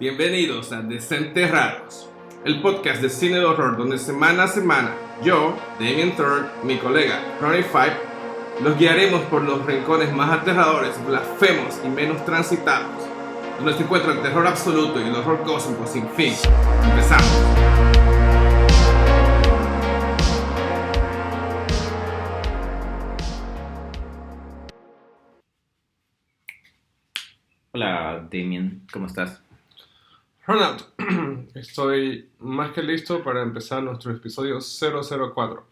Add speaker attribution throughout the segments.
Speaker 1: Bienvenidos a Desenterrados, el podcast de cine de horror donde semana a semana yo, Damien Third, mi colega Ronnie Five, los guiaremos por los rincones más aterradores, blasfemos y menos transitados, donde se encuentra el terror absoluto y el horror cósmico sin fin. Empezamos.
Speaker 2: Hola Damien, ¿cómo estás?
Speaker 1: Ronald, estoy más que listo para empezar nuestro episodio 004.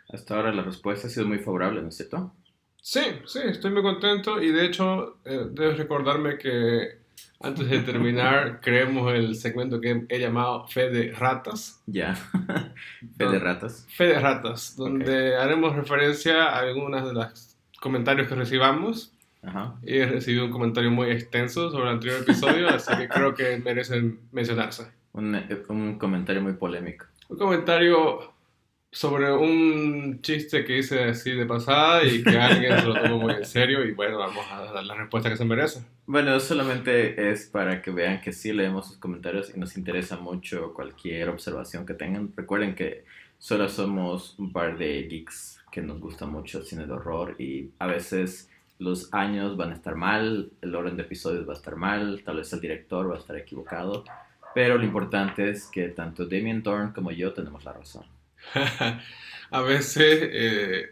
Speaker 2: Hasta ahora la respuesta ha sido muy favorable, ¿no es cierto?
Speaker 1: Sí, estoy muy contento y de hecho debes recordarme que antes de terminar creemos el segmento que he llamado Fe de Ratas.
Speaker 2: Ya, Fe de Ratas.
Speaker 1: Fe de Ratas, donde haremos referencia a algunos de los comentarios que recibamos.
Speaker 2: Ajá.
Speaker 1: Y he recibido un comentario muy extenso sobre el anterior episodio, así que creo que merecen mencionarse.
Speaker 2: Un comentario muy polémico.
Speaker 1: Un comentario sobre un chiste que hice así de pasada y que alguien se lo tomó muy en serio y bueno, vamos a dar la respuesta que se merece.
Speaker 2: Bueno, solamente es para que vean que sí leemos sus comentarios y nos interesa mucho cualquier observación que tengan. Recuerden que solo somos un par de geeks que nos gusta mucho el cine de horror y a veces los años van a estar mal, el orden de episodios va a estar mal, tal vez el director va a estar equivocado, pero lo importante es que tanto Damien Thorne como yo tenemos la razón.
Speaker 1: A veces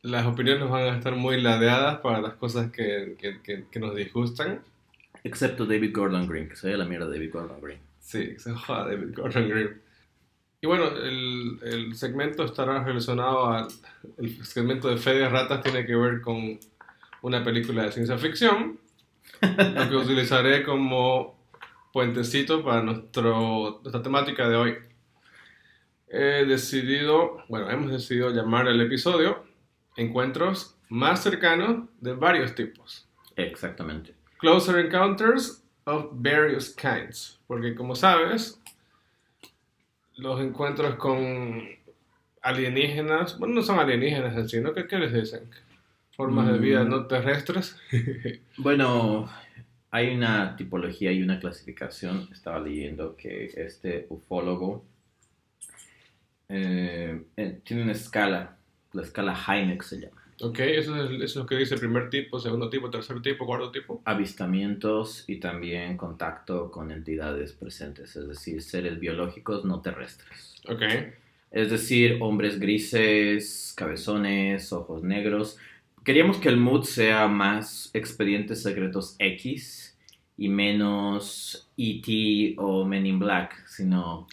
Speaker 1: las opiniones van a estar muy ladeadas para las cosas que nos disgustan.
Speaker 2: Excepto David Gordon Green, que soy la mierda de David Gordon Green.
Speaker 1: Sí, se joda David Gordon Green. Y bueno, el segmento estará relacionado al... El segmento de Fe de Ratas tiene que ver con una película de ciencia ficción, lo que utilizaré como puentecito para nuestra temática de hoy. Hemos decidido llamar el episodio Encuentros más cercanos de varios tipos.
Speaker 2: Exactamente.
Speaker 1: Closer Encounters of Various Kinds. Porque como sabes, los encuentros con alienígenas, bueno, no son alienígenas en sí, ¿no? ¿Qué les dicen? Formas de vida no terrestres.
Speaker 2: Bueno, hay una tipología y una clasificación. Estaba leyendo que este ufólogo tiene una escala, la escala Hynek se llama.
Speaker 1: Ok, eso es lo que dice primer tipo, segundo tipo, tercer tipo, cuarto tipo.
Speaker 2: Avistamientos y también contacto con entidades presentes, es decir, seres biológicos no terrestres.
Speaker 1: Ok.
Speaker 2: Es decir, hombres grises, cabezones, ojos negros. Queríamos que el mood sea más Expedientes Secretos X y menos E.T. o Men in Black, sino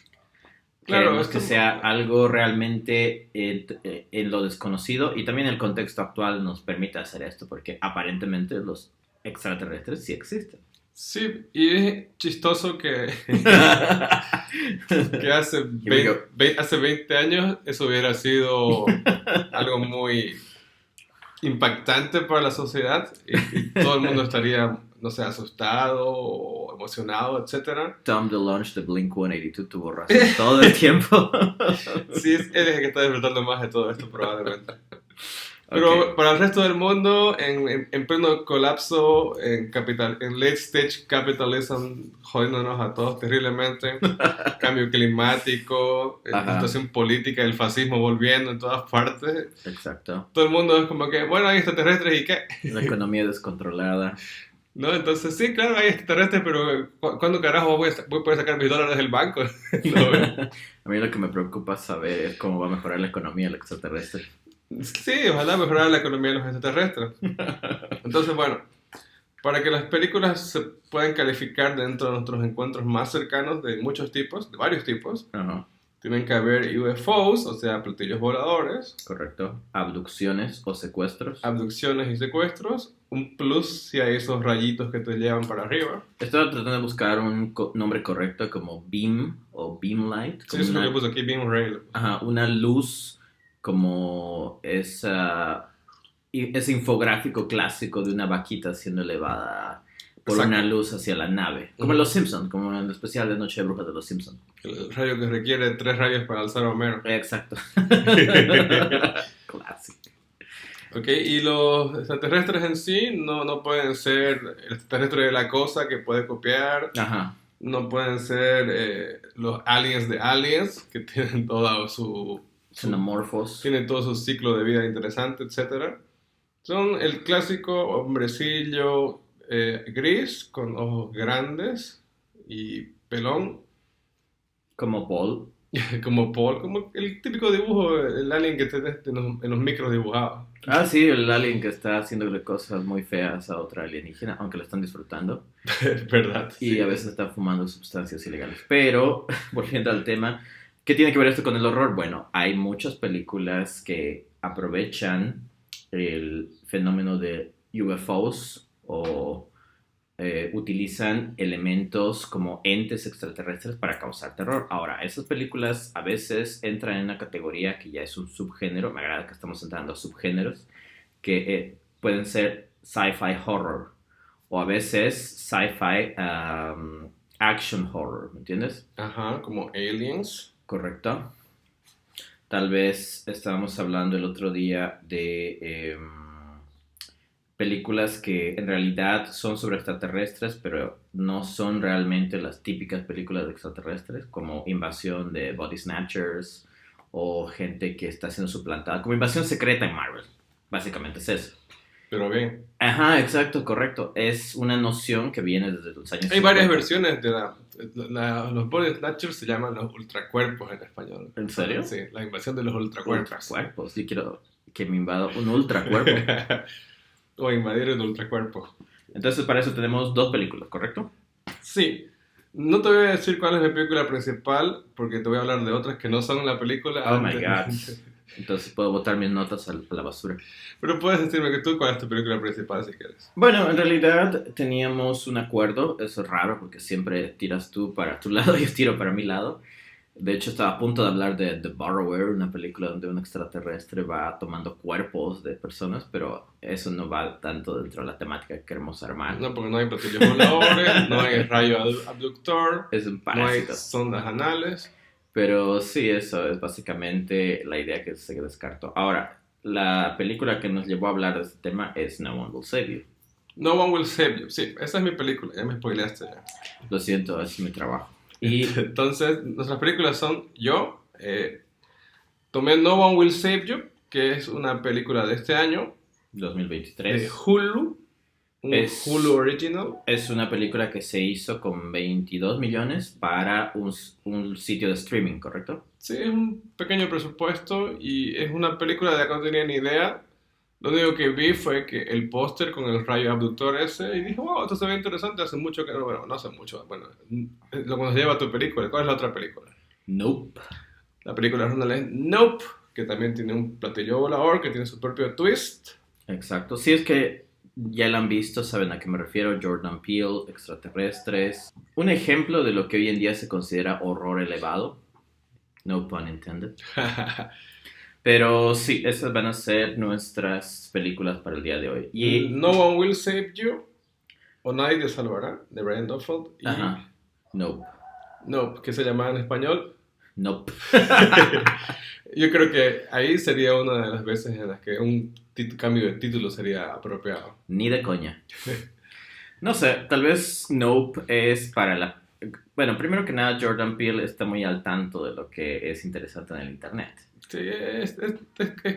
Speaker 2: queremos que sea algo realmente en lo desconocido y también el contexto actual nos permite hacer esto porque aparentemente los extraterrestres sí existen.
Speaker 1: Sí, y es chistoso que hace 20 años eso hubiera sido algo muy impactante para la sociedad y todo el mundo estaría, no sé, asustado o emocionado, etc.
Speaker 2: Tom DeLonge de Blink-182 tuvo razón todo el tiempo.
Speaker 1: Sí, él es el que está disfrutando más de todo esto probablemente. Pero para el resto del mundo, en pleno colapso, en late stage capitalism, jodiéndonos a todos terriblemente, cambio climático, situación política, el fascismo volviendo en todas partes.
Speaker 2: Exacto.
Speaker 1: Todo el mundo es como que, bueno, hay extraterrestres y qué.
Speaker 2: La economía descontrolada.
Speaker 1: No, entonces sí, claro, hay extraterrestres, pero ¿cuándo carajo voy a poder sacar mis dólares del banco? No,
Speaker 2: a mí lo que me preocupa saber es cómo va a mejorar la economía del extraterrestre.
Speaker 1: Sí, ojalá mejorar la economía de los extraterrestres. Entonces, bueno, para que las películas se puedan calificar dentro de nuestros encuentros más cercanos de muchos tipos, de varios tipos, tienen que haber UFOs, o sea, platillos voladores.
Speaker 2: Correcto. Abducciones o secuestros.
Speaker 1: Abducciones y secuestros. Un plus si hay esos rayitos que te llevan para arriba.
Speaker 2: Estaba tratando de buscar un nombre correcto como beam o beam light.
Speaker 1: Sí, eso es lo que puse aquí, beam ray.
Speaker 2: Ajá, una luz como ese infográfico clásico de una vaquita siendo elevada por una luz hacia la nave. Como en Los Simpsons, como en el especial de Noche de Brujas de Los Simpsons.
Speaker 1: El rayo que requiere 3 rayos para alzar a Homero.
Speaker 2: Exacto. Clásico.
Speaker 1: Ok, y los extraterrestres en sí no pueden ser el extraterrestre de la cosa que puede copiar.
Speaker 2: Ajá.
Speaker 1: no pueden ser los aliens de Aliens, que tienen
Speaker 2: Xenomorphos.
Speaker 1: tienen todo su ciclo de vida interesante, etcétera. Son el clásico hombrecillo gris, con ojos grandes y pelón,
Speaker 2: Como Paul.
Speaker 1: como Paul, como el típico dibujo, el alien que te en los micros dibujados.
Speaker 2: Ah, sí, el alien que está haciéndole cosas muy feas a otra alienígena, aunque lo están disfrutando.
Speaker 1: Es verdad.
Speaker 2: Y
Speaker 1: Sí.
Speaker 2: a veces está fumando sustancias ilegales. Pero, volviendo al tema, ¿qué tiene que ver esto con el horror? Bueno, hay muchas películas que aprovechan el fenómeno de UFOs o utilizan elementos como entes extraterrestres para causar terror. Ahora, esas películas a veces entran en una categoría que ya es un subgénero, me agrada que estamos entrando a subgéneros, que pueden ser sci-fi horror o a veces sci-fi action horror, ¿me entiendes?
Speaker 1: Ajá, como Aliens.
Speaker 2: Correcto. Tal vez estábamos hablando el otro día de películas que en realidad son sobre extraterrestres, pero no son realmente las típicas películas de extraterrestres, como Invasión de Body Snatchers o gente que está siendo suplantada, como Invasión Secreta en Marvel. Básicamente es eso.
Speaker 1: Pero bien.
Speaker 2: Ajá, exacto, correcto. Es una noción que viene desde los años
Speaker 1: Hay varias
Speaker 2: 50.
Speaker 1: versiones de los body snatchers se llaman los ultracuerpos en español.
Speaker 2: ¿En serio?
Speaker 1: Sí, la invasión de los ultracuerpos.
Speaker 2: Ultracuerpos. Yo quiero que me invada un ultracuerpo.
Speaker 1: O invadir el ultracuerpo.
Speaker 2: Entonces, para eso tenemos dos películas, ¿correcto?
Speaker 1: Sí. No te voy a decir cuál es mi película principal, porque te voy a hablar de otras que no son la película.
Speaker 2: Oh my god. Entonces puedo botar mis notas a la basura.
Speaker 1: Pero puedes decirme que cuál es tu película principal si quieres.
Speaker 2: Bueno, en realidad teníamos un acuerdo, eso es raro porque siempre tiras tú para tu lado y yo tiro para mi lado. De hecho, estaba a punto de hablar de The Borrower, una película donde un extraterrestre va tomando cuerpos de personas, pero eso no va tanto dentro de la temática que queremos armar.
Speaker 1: No, porque no hay platillos voladores, no hay rayo abductor,
Speaker 2: Es un
Speaker 1: no hay
Speaker 2: parásito.
Speaker 1: sondas anales.
Speaker 2: Pero sí, eso es básicamente la idea que se descartó. Ahora, la película que nos llevó a hablar de este tema es No One Will Save You.
Speaker 1: No One Will Save You. Sí, esa es mi película, ya me spoileaste. Ya.
Speaker 2: Lo siento, es mi trabajo. Y
Speaker 1: Entonces, nuestras películas son yo, tomé No One Will Save You, que es una película de este año,
Speaker 2: 2023
Speaker 1: de Hulu, un Hulu original.
Speaker 2: es una película que se hizo con 22 millones para un sitio de streaming, ¿correcto?
Speaker 1: Sí, es un pequeño presupuesto y es una película de la que no tenía ni idea. Lo único que vi fue que el póster con el rayo abductor ese y dije, wow, esto se ve interesante. Hace mucho que bueno, no hace mucho. Bueno, lo que nos lleva a tu película. ¿Cuál es la otra película?
Speaker 2: Nope.
Speaker 1: La película original es Nope, que también tiene un platillo volador, que tiene su propio twist.
Speaker 2: Exacto. Si es que ya la han visto, saben a qué me refiero. Jordan Peele, extraterrestres. Un ejemplo de lo que hoy en día se considera horror elevado. No pun intended. Pero sí, esas van a ser nuestras películas para el día de hoy. Y
Speaker 1: No One Will Save You, o Nadie te salvará, de Brian Duffield. Y
Speaker 2: ajá. Nope.
Speaker 1: Nope, que se llama en español.
Speaker 2: Nope.
Speaker 1: Yo creo que ahí sería una de las veces en las que un cambio de título sería apropiado.
Speaker 2: Ni de coña. No sé, tal vez Nope es para la... Bueno, primero que nada, Jordan Peele está muy al tanto de lo que es interesante en el internet.
Speaker 1: Sí, es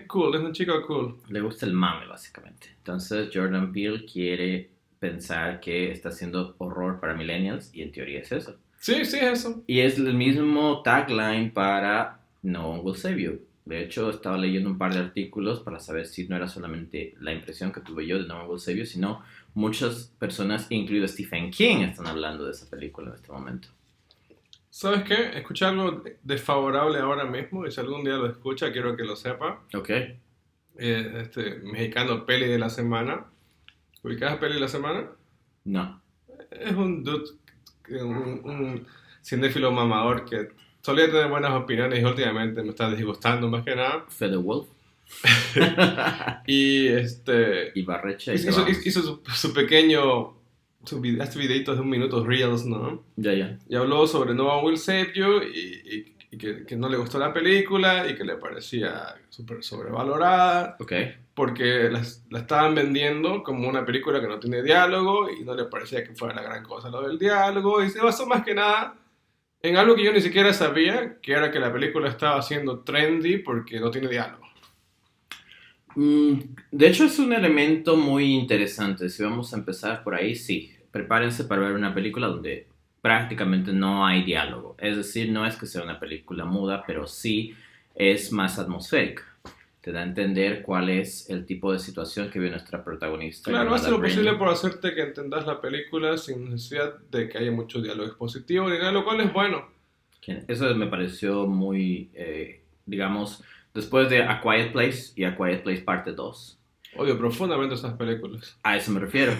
Speaker 1: cool, es un chico cool.
Speaker 2: Le gusta el mame, básicamente. Entonces, Jordan Peele quiere pensar que está haciendo horror para millennials y en teoría es eso.
Speaker 1: Sí, sí, es eso.
Speaker 2: Y es el mismo tagline para No One Will Save You. De hecho, estaba leyendo un par de artículos para saber si no era solamente la impresión que tuve yo de No One Will Save You, sino muchas personas, incluido Stephen King, están hablando de esa película en este momento.
Speaker 1: ¿Sabes qué? Escuché algo desfavorable ahora mismo y si algún día lo escucha, quiero que lo sepa.
Speaker 2: Ok.
Speaker 1: Mexicano Peli de la Semana. ¿Ubicas a Peli de la Semana?
Speaker 2: No.
Speaker 1: Es un dude, un cinéfilo mamador que solía tener buenas opiniones y últimamente me está disgustando más que nada.
Speaker 2: Fede Wolf.
Speaker 1: Y
Speaker 2: Ibarreche.
Speaker 1: hizo su pequeño, hace videitos de un minuto, reels, ¿no?
Speaker 2: Ya.
Speaker 1: Y habló sobre No One Will Save You y que no le gustó la película y que le parecía súper sobrevalorada.
Speaker 2: Ok.
Speaker 1: porque la estaban vendiendo como una película que no tiene diálogo y no le parecía que fuera la gran cosa lo del diálogo, y se basó más que nada en algo que yo ni siquiera sabía, que era que la película estaba siendo trendy porque no tiene diálogo.
Speaker 2: De hecho, es un elemento muy interesante. Si vamos a empezar por ahí, sí. Prepárense para ver una película donde prácticamente no hay diálogo. Es decir, no es que sea una película muda, pero sí es más atmosférica. Te da a entender cuál es el tipo de situación que vive nuestra protagonista.
Speaker 1: Claro, hace
Speaker 2: llamada
Speaker 1: lo posible
Speaker 2: Brainy.
Speaker 1: por hacerte que entendas la película sin necesidad de que haya mucho diálogo expositivo ni nada, lo cual es bueno.
Speaker 2: Eso me pareció muy, digamos, después de A Quiet Place y A Quiet Place parte 2.
Speaker 1: Odio profundamente esas películas.
Speaker 2: A eso me refiero.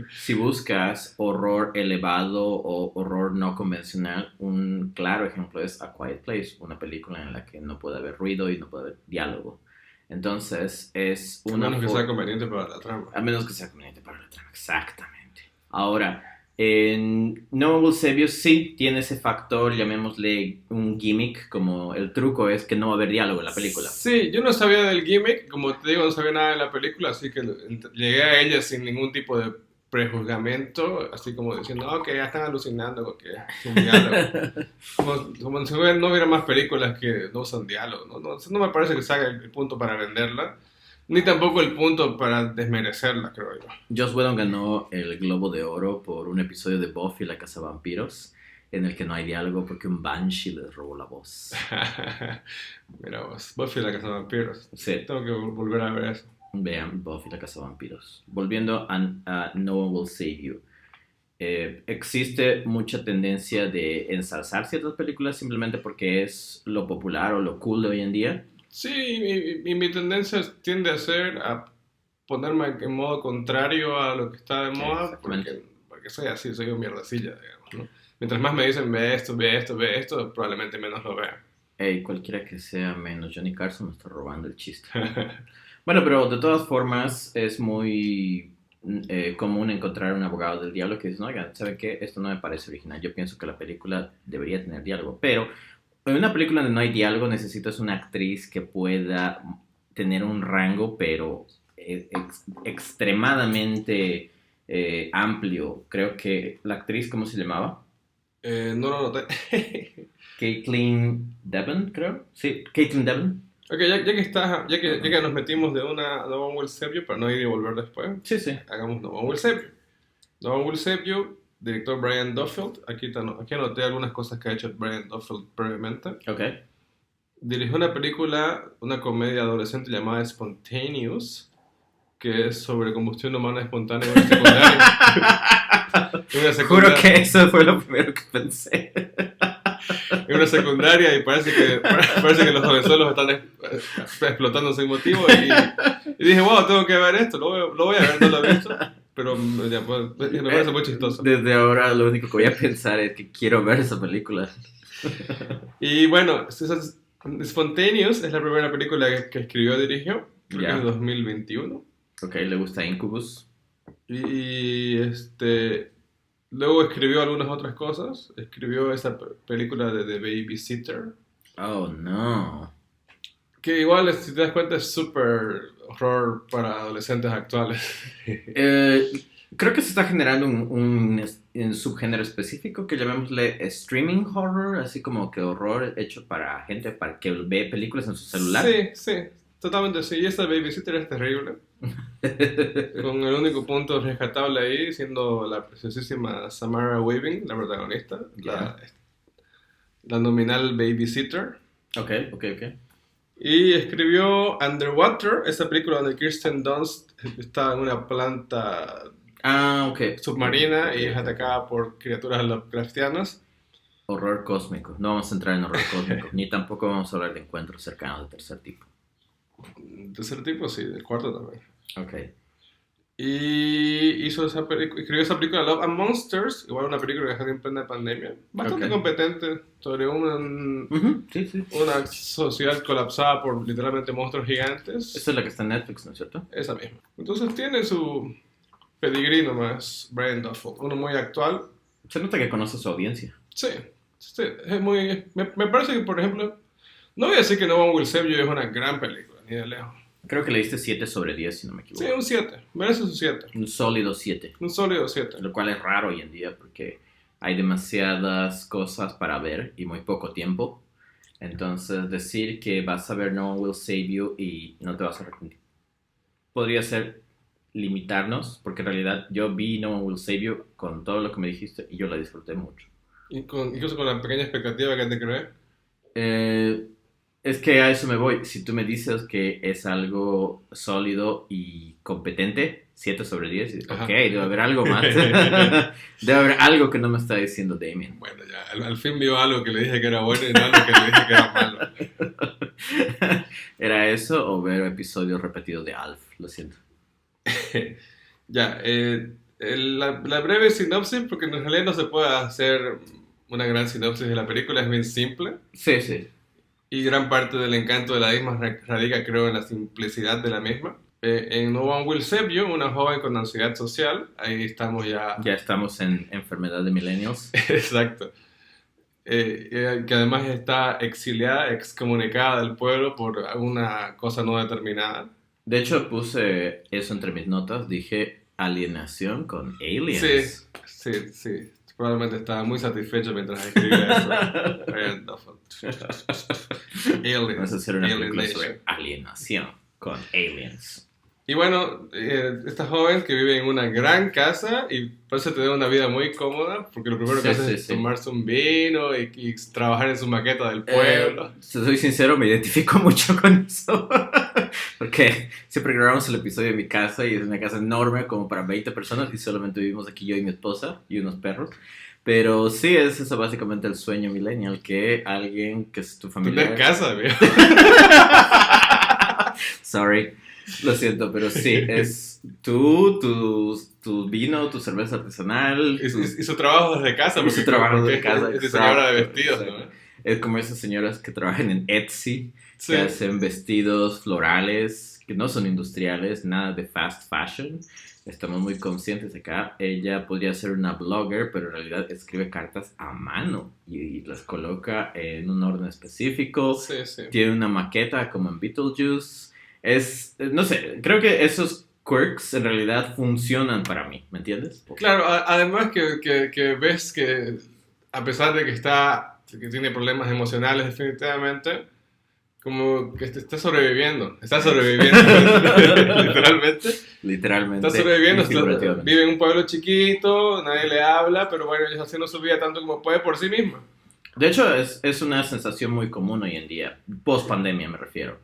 Speaker 2: Si buscas horror elevado o horror no convencional, un claro ejemplo es A Quiet Place, una película en la que no puede haber ruido y no puede haber diálogo. Entonces es
Speaker 1: A
Speaker 2: una
Speaker 1: menos que sea conveniente para la trama.
Speaker 2: a menos que sea conveniente para la trama, exactamente. Ahora, en No One Will Save You sí tiene ese factor, llamémosle un gimmick, como el truco es que no va a haber diálogo en la película.
Speaker 1: Sí, yo no sabía del gimmick, como te digo, no sabía nada de la película, así que llegué a ella sin ningún tipo de prejuzgamiento, así como diciendo, ok, ya están alucinando con que es un diálogo. Como si no hubiera más películas que no usan diálogo, ¿no? No me parece que sea el punto para venderla, ni tampoco el punto para desmerecerla, creo yo.
Speaker 2: Joss Whedon ganó el Globo de Oro por un episodio de Buffy la Cazavampiros en el que no hay diálogo porque un Banshee les robó la voz.
Speaker 1: Mira vos, Buffy la Cazavampiros.
Speaker 2: Sí,
Speaker 1: Tengo que volver a ver eso.
Speaker 2: vean Buffy la Cazavampiros. Volviendo a No One Will Save You. Existe mucha tendencia de ensalzar ciertas películas simplemente porque es lo popular o lo cool de hoy en día.
Speaker 1: Sí, y mi tendencia tiende a ser a ponerme en modo contrario a lo que está de moda,
Speaker 2: Exactamente.
Speaker 1: porque soy así, soy un mierdecilla, digamos, ¿no? Mientras más me dicen ve esto, ve esto, ve esto, probablemente menos lo vea.
Speaker 2: Hey, cualquiera que sea menos Johnny Carson me está robando el chiste. Bueno, pero de todas formas es muy común encontrar un abogado del diablo que dice, no, oigan, ¿saben qué? Esto no me parece original. Yo pienso que la película debería tener diálogo. Pero en una película donde no hay diálogo necesitas una actriz que pueda tener un rango, pero extremadamente amplio. Creo que la actriz, ¿cómo se llamaba?
Speaker 1: No lo noté.
Speaker 2: Caitlin Devon, creo. Sí, Caitlin Devon.
Speaker 1: Ok, ya que nos metimos de una No One Will Save You, para no ir y volver después,
Speaker 2: Sí, sí.
Speaker 1: hagamos No One Will Save You. No One Will Save You, director Brian Duffield. Aquí anoté algunas cosas que ha hecho Brian Duffield previamente.
Speaker 2: Ok.
Speaker 1: Dirigió una película, una comedia adolescente llamada Spontaneous, que es sobre combustión humana espontánea en una secundaria.
Speaker 2: Juro que eso fue lo primero que pensé.
Speaker 1: En una secundaria y parece que los jovenzuelos están explotando sin motivo y dije, wow, tengo que ver esto, lo voy a ver, no lo he visto, pero ya, pues, me parece muy chistoso.
Speaker 2: Desde ahora lo único que voy a pensar es que quiero ver esa película.
Speaker 1: Y bueno, Spontaneous es la primera película que escribió y dirigió, creo que es 2021.
Speaker 2: Ok, le gusta Incubus.
Speaker 1: Y luego escribió algunas otras cosas. Escribió esa película de The Babysitter.
Speaker 2: Oh, no.
Speaker 1: Que igual, si te das cuenta, es súper horror para adolescentes actuales.
Speaker 2: Creo que se está generando un subgénero específico que llamémosle streaming horror, así como que horror hecho para gente para que ve películas en su celular.
Speaker 1: Sí, totalmente sí. Y esa Babysitter es terrible. Con el único punto rescatable ahí siendo la preciosísima Samara Weaving, la protagonista, la nominal Babysitter.
Speaker 2: Ok.
Speaker 1: Y escribió Underwater, esa película donde Kirsten Dunst está en una planta submarina y es atacada por criaturas Lovecraftianas.
Speaker 2: Horror cósmico. No vamos a entrar en horror cósmico, ni tampoco vamos a hablar de encuentros cercanos de tercer tipo.
Speaker 1: Tercer tipo, sí, del cuarto también.
Speaker 2: Ok.
Speaker 1: Y escribió esa película Love and Monsters, igual una película que salió en plena pandemia, bastante competente, sobre una sociedad colapsada por literalmente monstruos gigantes.
Speaker 2: Esa es la que está en Netflix, ¿no es cierto?
Speaker 1: Esa misma. Entonces tiene su pedigrí nomás, Brian Duffield, uno muy actual.
Speaker 2: Se nota que conoce su audiencia.
Speaker 1: Sí, es muy... Me parece que, por ejemplo, no voy a decir que No One Will Save You es una gran película, ni de lejos.
Speaker 2: Creo que le diste 7 sobre 10, si no me
Speaker 1: Sí,
Speaker 2: equivoco.
Speaker 1: un 7. Merece un 7.
Speaker 2: Un sólido 7.
Speaker 1: Un sólido 7.
Speaker 2: Lo cual es raro hoy en día porque hay demasiadas cosas para ver y muy poco tiempo. Entonces, decir que vas a ver No One Will Save You y no te vas a arrepentir podría ser limitarnos, porque en realidad yo vi No One Will Save You con todo lo que me dijiste y yo la disfruté mucho.
Speaker 1: Incluso con la pequeña expectativa que te creé.
Speaker 2: Eh, es que a eso me voy. Si tú me dices que es algo sólido y competente, 7 sobre 10, ok,
Speaker 1: Ajá.
Speaker 2: debe haber algo más. Debe haber algo que no me está diciendo Damien.
Speaker 1: Bueno, ya, al fin vio algo que le dije que era bueno y no algo que le dije que era malo.
Speaker 2: ¿Era eso o ver episodios repetidos de Alf? Lo siento.
Speaker 1: Ya, la breve sinopsis, porque en realidad no se puede hacer una gran sinopsis de la película, es bien simple.
Speaker 2: Sí, sí.
Speaker 1: Y gran parte del encanto de la misma radica, creo, en la simplicidad de la misma. En No One Will Save You, una joven con ansiedad social, ahí estamos ya.
Speaker 2: Ya estamos en enfermedad de millennials.
Speaker 1: Exacto. Que además está exiliada, excomunicada del pueblo por una cosa no determinada.
Speaker 2: De hecho, puse eso entre mis notas. Dije alienación con
Speaker 1: Sí,
Speaker 2: aliens.
Speaker 1: sí. Probablemente estaba muy satisfecho mientras escribía eso. Brian Duffel. Aliens.
Speaker 2: Vamos a hacer una película
Speaker 1: Alienation.
Speaker 2: sobre alienación con aliens.
Speaker 1: Y bueno, esta joven que vive en una gran casa y parece tener una vida muy cómoda, porque lo primero que hace es tomarse un vino y trabajar en su maqueta del pueblo.
Speaker 2: Si soy sincero, me identifico mucho con eso. Porque siempre grabamos el episodio en mi casa y es una casa enorme como para 20 personas y solamente vivimos aquí yo y mi esposa y unos perros. Pero sí, es eso básicamente el sueño millennial, que alguien que es tu familia...
Speaker 1: Tener casa, viejo.
Speaker 2: Sorry. Lo siento, pero sí, es tú, tu vino, tu cerveza artesanal.
Speaker 1: Y su trabajo desde casa.
Speaker 2: Y su trabajo desde casa.
Speaker 1: Es diseñadora de vestidos, ¿no?
Speaker 2: Es como esas señoras que trabajan en Etsy,
Speaker 1: Sí.
Speaker 2: que hacen vestidos florales, que no son industriales, nada de fast fashion. Estamos muy conscientes acá. Ella podría ser una blogger, pero en realidad escribe cartas a mano y las coloca en un orden específico.
Speaker 1: Sí.
Speaker 2: Tiene una maqueta como en Beetlejuice. No sé, creo que esos quirks en realidad funcionan para mí, ¿me entiendes?
Speaker 1: Claro, además que ves que a pesar de que tiene problemas emocionales definitivamente, como que está sobreviviendo, literalmente, está sobreviviendo, vive en un pueblo chiquito, nadie le habla, pero bueno, ella está haciendo su vida tanto como puede por sí misma.
Speaker 2: De hecho, es una sensación muy común hoy en día, post pandemia me refiero,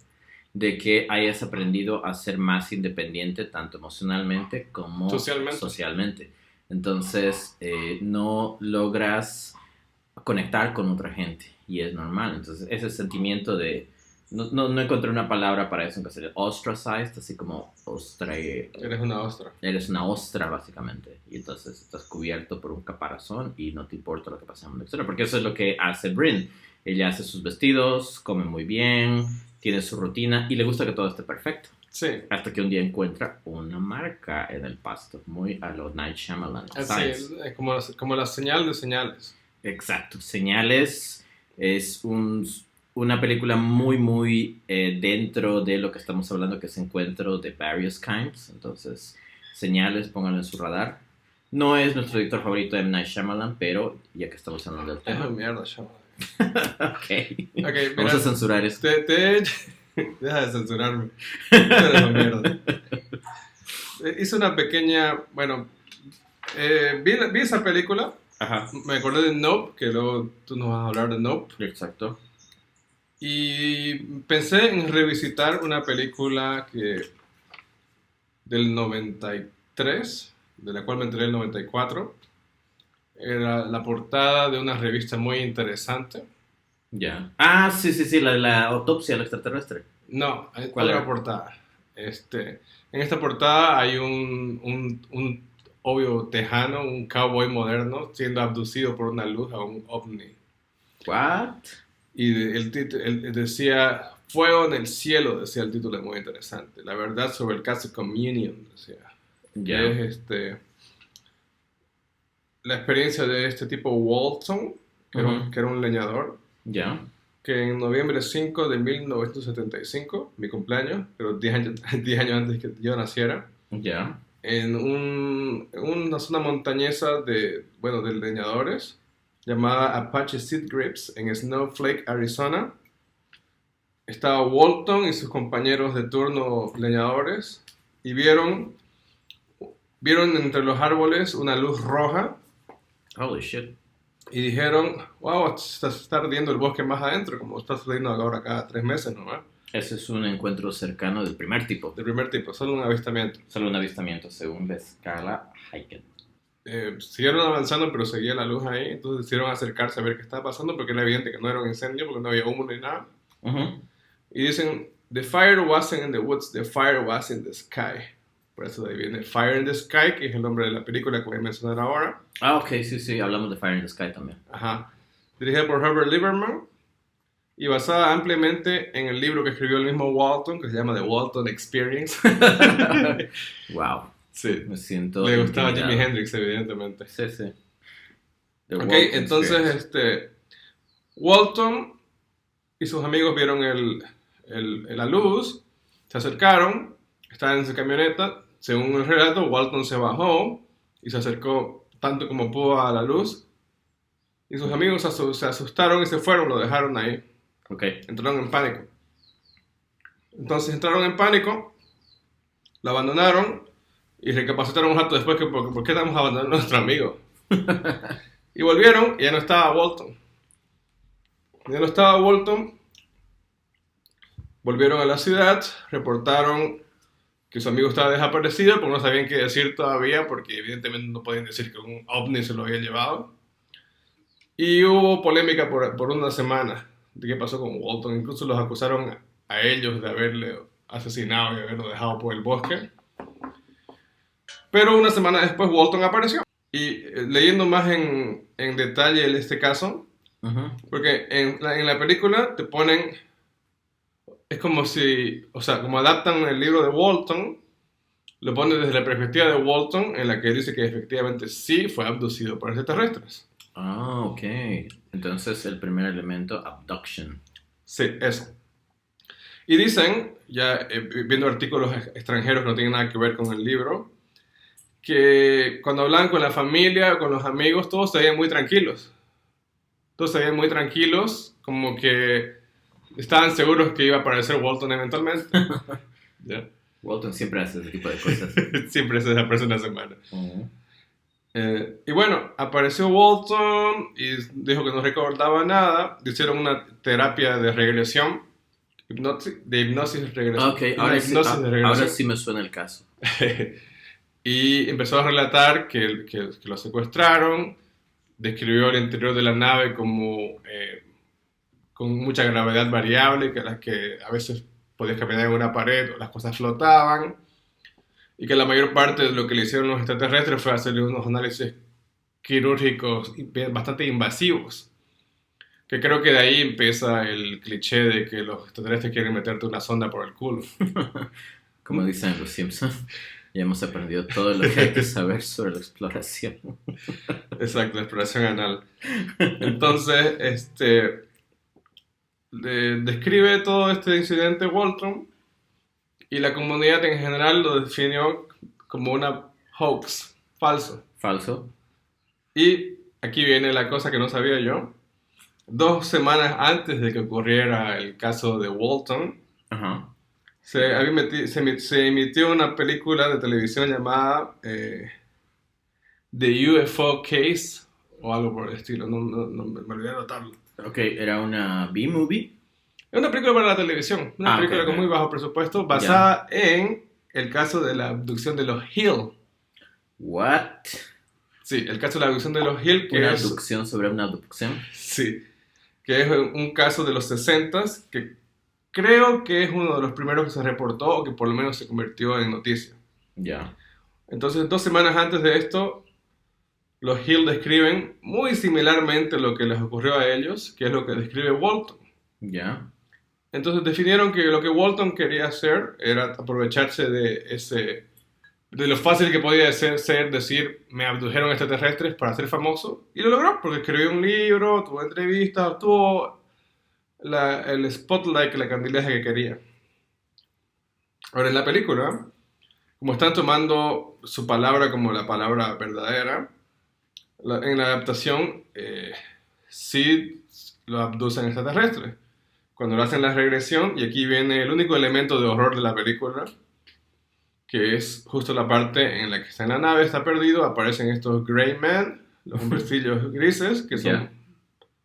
Speaker 2: de que hayas aprendido a ser más independiente tanto emocionalmente como socialmente. Entonces, no logras conectar con otra gente y es normal. Entonces, ese sentimiento de... No encontré una palabra para eso en castellano. Ostracized, así como
Speaker 1: Eres una ostra.
Speaker 2: Eres una ostra, básicamente. Y entonces estás cubierto por un caparazón y no te importa lo que pasa en el mundo exterior. Porque eso es lo que hace Brynn. Ella hace sus vestidos, come muy bien, tiene su rutina y le gusta que todo esté perfecto.
Speaker 1: Sí.
Speaker 2: Hasta que un día encuentra una marca en el pasto, muy a lo Night Shyamalan.
Speaker 1: Así es como la señal de señales.
Speaker 2: Exacto. Señales es una película muy dentro de lo que estamos hablando, que es Encuentro de Various Kinds. Entonces, Señales, pónganlo en su radar. No es nuestro director favorito de M. Night Shyamalan, pero ya que estamos hablando del tema...
Speaker 1: Es mierda, Shyamalan.
Speaker 2: Okay,
Speaker 1: mira,
Speaker 2: vamos a censurar esto.
Speaker 1: Deja de censurarme. Eres mierda. Hice una pequeña... Bueno, vi esa película.
Speaker 2: Ajá.
Speaker 1: Me acordé de Nope, que luego tú nos vas a hablar de Nope.
Speaker 2: Exacto.
Speaker 1: Y pensé en revisitar una película del 93, de la cual me enteré en el 94. Era la portada de una revista muy interesante.
Speaker 2: Ya. Ah, sí, la de la autopsia al extraterrestre.
Speaker 1: No, hay
Speaker 2: ¿Cuál
Speaker 1: otra
Speaker 2: era?
Speaker 1: portada. En esta portada hay un obvio tejano, un cowboy moderno, siendo abducido por una luz a un ovni.
Speaker 2: What?
Speaker 1: Y él decía, Fuego en el cielo, decía el título, es muy interesante. La verdad sobre el caso Communion, decía.
Speaker 2: Ya.
Speaker 1: Es la experiencia de este tipo Walton, que era un leñador,
Speaker 2: Ya.
Speaker 1: que en noviembre 5 de 1975, mi cumpleaños, pero 10 años, 10 años antes que yo naciera,
Speaker 2: Ya.
Speaker 1: en una zona montañesa de leñadores llamada Apache Seed Grips en Snowflake, Arizona, estaba Walton y sus compañeros de turno leñadores y vieron entre los árboles una luz roja
Speaker 2: Holy shit.
Speaker 1: y dijeron, wow, se está ardiendo el bosque más adentro, como está sucediendo ahora cada 3 meses nomás.
Speaker 2: Ese es un encuentro cercano del primer tipo.
Speaker 1: Del primer tipo, solo un avistamiento.
Speaker 2: Solo un avistamiento según la escala Hayek.
Speaker 1: Siguieron avanzando, pero seguía la luz ahí, entonces decidieron acercarse a ver qué estaba pasando, porque era evidente que no era un incendio, porque no había humo ni nada.
Speaker 2: Ujú.
Speaker 1: Y dicen, the fire wasn't in the woods, the fire was in the sky. Por eso de ahí viene Fire in the Sky, que es el nombre de la película que voy a mencionar ahora.
Speaker 2: Ah, ok, sí, hablamos de Fire in the Sky también.
Speaker 1: Ajá. Dirigida por Herbert Lieberman y basada ampliamente en el libro que escribió el mismo Walton, que se llama The Walton Experience.
Speaker 2: Wow,
Speaker 1: Sí.
Speaker 2: me siento
Speaker 1: Le gustaba
Speaker 2: intimidado.
Speaker 1: Jimi Hendrix, evidentemente.
Speaker 2: Sí, sí. The
Speaker 1: Ok,
Speaker 2: Walton
Speaker 1: entonces
Speaker 2: Experience.
Speaker 1: Walton y sus amigos vieron la luz, se acercaron, estaban en su camioneta. Según el relato, Walton se bajó y se acercó tanto como pudo a la luz. Y sus amigos se asustaron y se fueron, lo dejaron ahí.
Speaker 2: Ok.
Speaker 1: Entraron en pánico. Entonces entraron en pánico, lo abandonaron y recapacitaron un rato después que por qué estamos abandonando a nuestro amigo. Y volvieron y ya no estaba Walton. Ya no estaba Walton. Volvieron a la ciudad, reportaron que su amigo estaba desaparecido, pero no sabían qué decir todavía, porque evidentemente no podían decir que un ovni se lo había llevado. Y hubo polémica por una semana de qué pasó con Walton. Incluso los acusaron a ellos de haberle asesinado y haberlo dejado por el bosque. Pero una semana después Walton apareció. Y leyendo más en detalle este caso,
Speaker 2: Ujú.
Speaker 1: porque en la película te ponen, es como si, o sea, como adaptan el libro de Walton, lo ponen desde la perspectiva de Walton, en la que dice que efectivamente sí fue abducido por extraterrestres.
Speaker 2: Ah, ok. Entonces el primer elemento, abduction.
Speaker 1: Sí, eso. Y dicen, ya viendo artículos extranjeros que no tienen nada que ver con el libro, que cuando hablaban con la familia o con los amigos, todos se veían muy tranquilos. Todos se veían muy tranquilos, como que estaban seguros que iba a aparecer Walton eventualmente. ¿Ya?
Speaker 2: Walton siempre hace ese tipo de cosas.
Speaker 1: Siempre se desaparece una semana.
Speaker 2: Ujú.
Speaker 1: Y bueno, apareció Walton y dijo que no recordaba nada. Hicieron una terapia de regresión, de hipnosis regresión.
Speaker 2: Ok,
Speaker 1: Una
Speaker 2: ahora sí,
Speaker 1: hipnosis de regresión.
Speaker 2: ahora sí me suena el caso.
Speaker 1: Y empezó a relatar que lo secuestraron, describió el interior de la nave como con mucha gravedad variable, que a veces podías caminar en una pared o las cosas flotaban, y que la mayor parte de lo que le hicieron los extraterrestres fue hacerle unos análisis quirúrgicos bastante invasivos. Que creo que de ahí empieza el cliché de que los extraterrestres quieren meterte una sonda por el culo.
Speaker 2: Como dicen los Simpsons, ya hemos aprendido todo lo que hay que saber sobre la exploración.
Speaker 1: Exacto, la exploración anal. Entonces, describe todo este incidente Walton y la comunidad en general lo definió como una hoax, falso.
Speaker 2: Falso.
Speaker 1: Y aquí viene la cosa que no sabía yo. 2 semanas antes de que ocurriera el caso de Walton,
Speaker 2: Ajá.
Speaker 1: se emitió una película de televisión llamada The UFO Case o algo por el estilo, no me olvidé de anotarlo.
Speaker 2: Ok, era una B-movie.
Speaker 1: Es una película para la televisión, una película
Speaker 2: ok.
Speaker 1: con muy bajo presupuesto, basada en el caso de la abducción de los Hill.
Speaker 2: What?
Speaker 1: Sí, el caso de la abducción de los Hill, que
Speaker 2: Una
Speaker 1: es...
Speaker 2: abducción sobre una abducción.
Speaker 1: Sí, que es un caso de los 60s, que creo que es uno de los primeros que se reportó o que por lo menos se convirtió en noticia.
Speaker 2: Ya.
Speaker 1: Entonces, 2 semanas antes de esto, los Hill describen muy similarmente lo que les ocurrió a ellos, que es lo que describe Walton.
Speaker 2: Ya.
Speaker 1: Entonces definieron que lo que Walton quería hacer era aprovecharse de lo fácil que podía ser decir, me abdujeron extraterrestres para ser famoso, y lo logró, porque escribió un libro, tuvo entrevistas, tuvo el spotlight, la candileja que quería. Ahora, en la película, como están tomando su palabra como la palabra verdadera, en la adaptación sí lo abducen extraterrestres. Cuando lo hacen la regresión, y aquí viene el único elemento de horror de la película, que es justo la parte en la que está en la nave, está perdido, aparecen estos Grey Men, los hombrecillos grises, que son un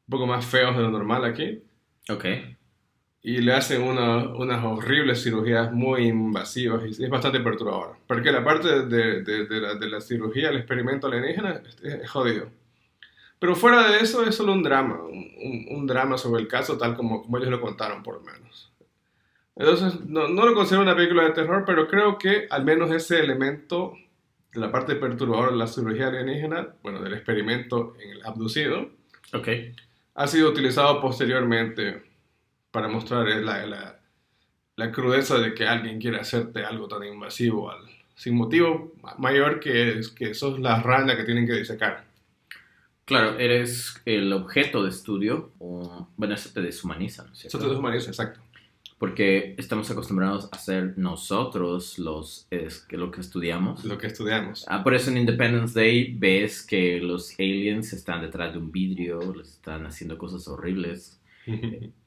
Speaker 1: poco más feos de lo normal aquí.
Speaker 2: Ok.
Speaker 1: Y le hacen unas horribles cirugías muy invasivas y es bastante perturbador. Porque la parte de la cirugía, el experimento alienígena, es jodido. Pero fuera de eso es solo un drama, un drama sobre el caso tal como ellos lo contaron por lo menos. Entonces no lo considero una película de terror, pero creo que al menos ese elemento de la parte perturbadora de la cirugía alienígena, bueno, del experimento en el abducido,
Speaker 2: Ok.
Speaker 1: ha sido utilizado posteriormente para mostrar la crudeza de que alguien quiere hacerte algo tan invasivo sin motivo mayor que sos la rana que tienen que disecar.
Speaker 2: Claro, eres el objeto de estudio, bueno, eso te deshumaniza, ¿no es
Speaker 1: Eso
Speaker 2: cierto?
Speaker 1: te deshumaniza, exacto.
Speaker 2: Porque estamos acostumbrados a ser nosotros lo que estudiamos.
Speaker 1: Lo que estudiamos.
Speaker 2: Por eso en Independence Day ves que los aliens están detrás de un vidrio, les están haciendo cosas horribles.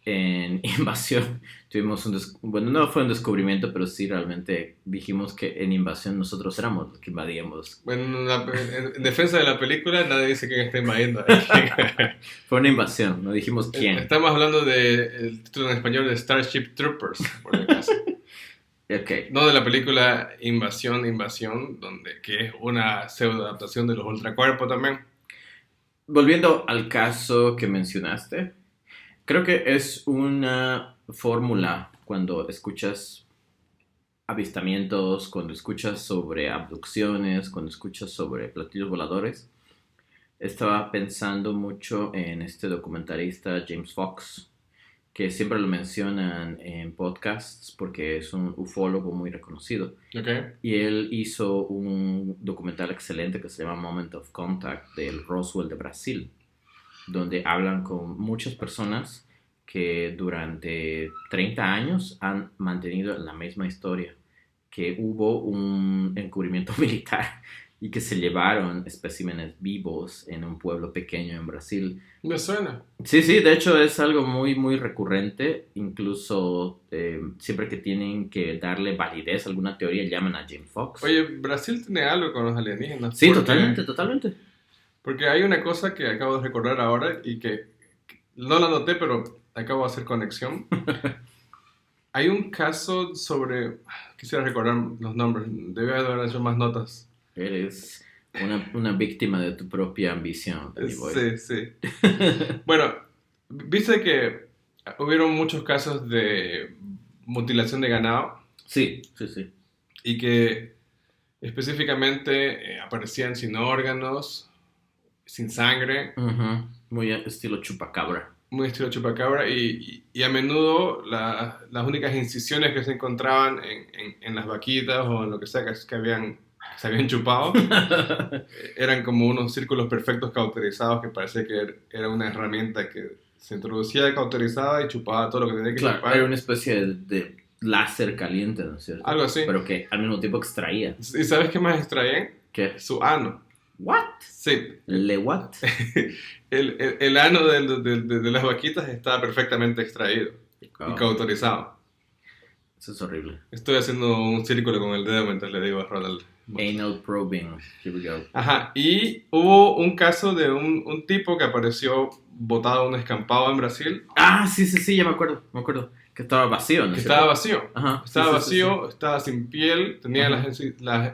Speaker 2: En Invasión tuvimos bueno, no fue un descubrimiento, pero sí realmente dijimos que en Invasión nosotros éramos los que invadíamos.
Speaker 1: Bueno, en defensa de la película, nadie dice quién está invadiendo.
Speaker 2: Fue una invasión, no dijimos quién.
Speaker 1: Estamos hablando del título en español de Starship Troopers, por el caso.
Speaker 2: Okay.
Speaker 1: No de la película Invasión, que es una pseudo adaptación de los ultracuerpos también.
Speaker 2: Volviendo al caso que mencionaste, creo que es una fórmula cuando escuchas avistamientos, cuando escuchas sobre abducciones, cuando escuchas sobre platillos voladores. Estaba pensando mucho en este documentalista James Fox, que siempre lo mencionan en podcasts porque es un ufólogo muy reconocido.
Speaker 1: Okay.
Speaker 2: Y él hizo un documental excelente que se llama Moment of Contact del Roswell de Brasil, donde hablan con muchas personas que durante 30 años han mantenido la misma historia, que hubo un encubrimiento militar y que se llevaron especímenes vivos en un pueblo pequeño en Brasil.
Speaker 1: Me suena.
Speaker 2: Sí, de hecho es algo muy, muy recurrente. Incluso siempre que tienen que darle validez a alguna teoría, llaman a James Fox.
Speaker 1: Oye, Brasil tiene algo con los alienígenas.
Speaker 2: Sí, totalmente.
Speaker 1: Porque hay una cosa que acabo de recordar ahora y que no la noté, pero acabo de hacer conexión. Hay un caso sobre... Quisiera recordar los nombres. Debe haber hecho más notas.
Speaker 2: Eres una víctima de tu propia ambición, Danny Boy.
Speaker 1: Sí. Bueno, viste que hubieron muchos casos de mutilación de ganado.
Speaker 2: Sí.
Speaker 1: Y que específicamente aparecían sin órganos, sin sangre.
Speaker 2: Uh-huh. Muy estilo chupacabra.
Speaker 1: Muy estilo chupacabra. Y a menudo las únicas incisiones que se encontraban en las vaquitas o en lo que sea que se habían chupado eran como unos círculos perfectos cauterizados que parece que era una herramienta que se introducía cauterizada y chupaba todo lo que tenía que chupar.
Speaker 2: Era una especie de láser caliente, ¿no es cierto?
Speaker 1: Algo así.
Speaker 2: Pero que al mismo tiempo extraía.
Speaker 1: ¿Y sabes qué más extraían?
Speaker 2: ¿Qué?
Speaker 1: Su ano.
Speaker 2: ¿What?
Speaker 1: Sí.
Speaker 2: What?
Speaker 1: el ano de las vaquitas estaba perfectamente extraído y cauterizado.
Speaker 2: Eso es horrible.
Speaker 1: Estoy haciendo un círculo con el dedo mientras le digo a Ronald.
Speaker 2: Anal probing. Here we go.
Speaker 1: Ajá, y hubo un caso de un tipo que apareció botado en un escampado en Brasil.
Speaker 2: Sí, ya me acuerdo. Que estaba vacío, ¿no?
Speaker 1: Que estaba vacío.
Speaker 2: Ajá.
Speaker 1: Estaba vacío, estaba sin piel, tenía
Speaker 2: Ajá.
Speaker 1: las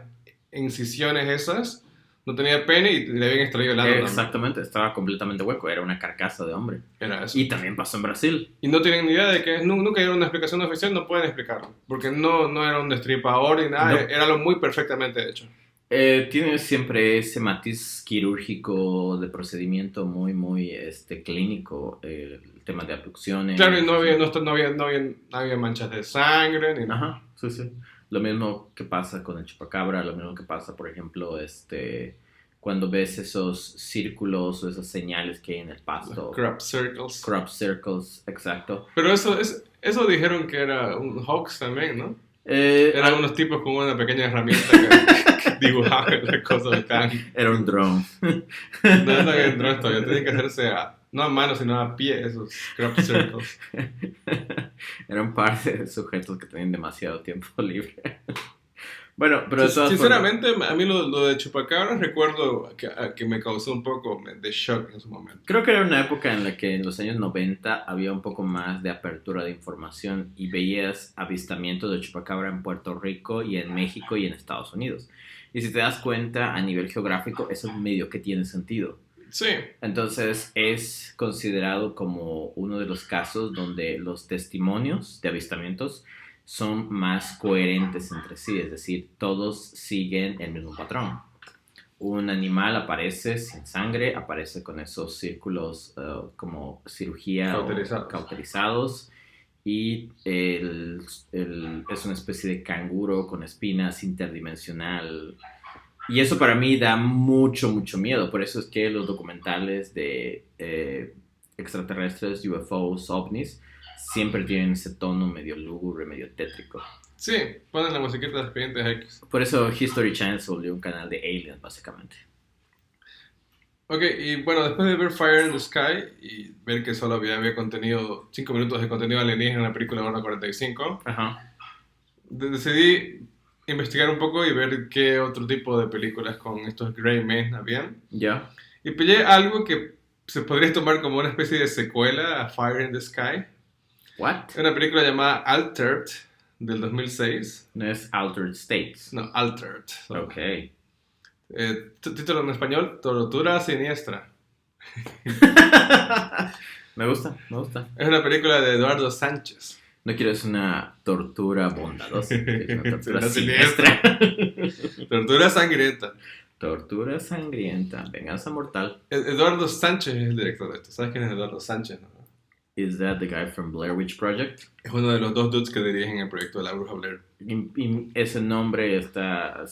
Speaker 1: incisiones esas, no tenía pene y le habían extraído el ano.
Speaker 2: Exactamente, estaba completamente hueco, era una carcasa de hombre.
Speaker 1: Era eso.
Speaker 2: Y también pasó en Brasil.
Speaker 1: Y no tienen ni idea de que nunca dieron una explicación oficial, no pueden explicarlo. Porque no era un destripador ni nada,
Speaker 2: No.
Speaker 1: Era algo muy perfectamente hecho.
Speaker 2: Tiene siempre ese matiz quirúrgico de procedimiento muy, muy clínico, el tema de abducciones.
Speaker 1: Claro, y no había manchas de sangre ni nada.
Speaker 2: Ajá, sí. Lo mismo que pasa con el chupacabra, lo mismo que pasa, por ejemplo, cuando ves esos círculos o esas señales que hay en el pasto.
Speaker 1: Crop circles.
Speaker 2: Crop circles, exacto.
Speaker 1: Pero eso dijeron que era un hoax también, ¿no? Eran unos tipos con una pequeña herramienta que dibujaban las cosas.
Speaker 2: Era un drone.
Speaker 1: No está bien, no, todavía tienen que hacerse no a mano, sino a pie esos crop circles.
Speaker 2: Era un par de sujetos que tenían demasiado tiempo libre. Bueno, pero
Speaker 1: sinceramente, a mí lo de Chupacabras recuerdo que me causó un poco de shock en su momento.
Speaker 2: Creo que era una época en la que en los años 90 había un poco más de apertura de información y veías avistamientos de chupacabra en Puerto Rico y en México y en Estados Unidos. Y si te das cuenta, a nivel geográfico, eso medio que tiene sentido.
Speaker 1: Sí.
Speaker 2: Entonces es considerado como uno de los casos donde los testimonios de avistamientos son más coherentes entre sí, es decir, todos siguen el mismo patrón. Un animal aparece sin sangre, aparece con esos círculos como cirugía cauterizados y es una especie de canguro con espinas interdimensional. Y eso para mí da mucho, mucho miedo. Por eso es que los documentales de extraterrestres, UFOs, ovnis, siempre tienen ese tono medio lúgubre, medio tétrico.
Speaker 1: Sí, ponen la musiquita de Expedientes X.
Speaker 2: Por eso History Channel se volvió un canal de aliens, básicamente.
Speaker 1: Ok, y bueno, después de ver Fire in the Sky y ver que solo había contenido, 5 minutos de contenido alienígena en la película Hora 45,
Speaker 2: ajá,
Speaker 1: decidí investigar un poco y ver qué otro tipo de películas con estos Grey Men habían.
Speaker 2: Ya.
Speaker 1: Y pillé algo que se podría tomar como una especie de secuela a Fire in the Sky.
Speaker 2: What?
Speaker 1: Una película llamada Altered del 2006.
Speaker 2: No es Altered States.
Speaker 1: No, Altered.
Speaker 2: Ok.
Speaker 1: Título en español, Tortura Siniestra.
Speaker 2: Me gusta.
Speaker 1: Es una película de Eduardo Sánchez.
Speaker 2: No quiero es una tortura bondadosa, es una tortura
Speaker 1: siniestra. Tortura sangrienta.
Speaker 2: Tortura sangrienta, venganza mortal.
Speaker 1: Eduardo Sánchez es el director de esto. ¿Sabes quién es Eduardo Sánchez? ¿No?
Speaker 2: Is that the guy from Blair Witch Project?
Speaker 1: Es uno de los 2 dudes que dirigen el proyecto de la Bruja Blair.
Speaker 2: Y ese nombre está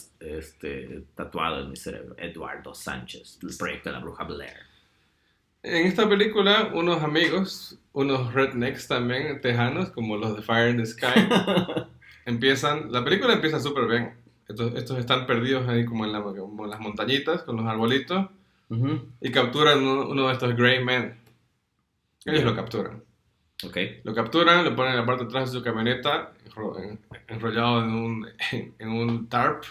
Speaker 2: tatuado en mi cerebro. Eduardo Sánchez, el proyecto de la Bruja Blair.
Speaker 1: En esta película, unos amigos, unos rednecks también, tejanos, como los de Fire in the Sky, la película empieza súper bien. Estos están perdidos ahí como en las montañitas, con los arbolitos, y capturan uno de estos Grey Men. Ellos lo capturan.
Speaker 2: Okay.
Speaker 1: Lo capturan, lo ponen en la parte de atrás de su camioneta, enrollado en un tarp,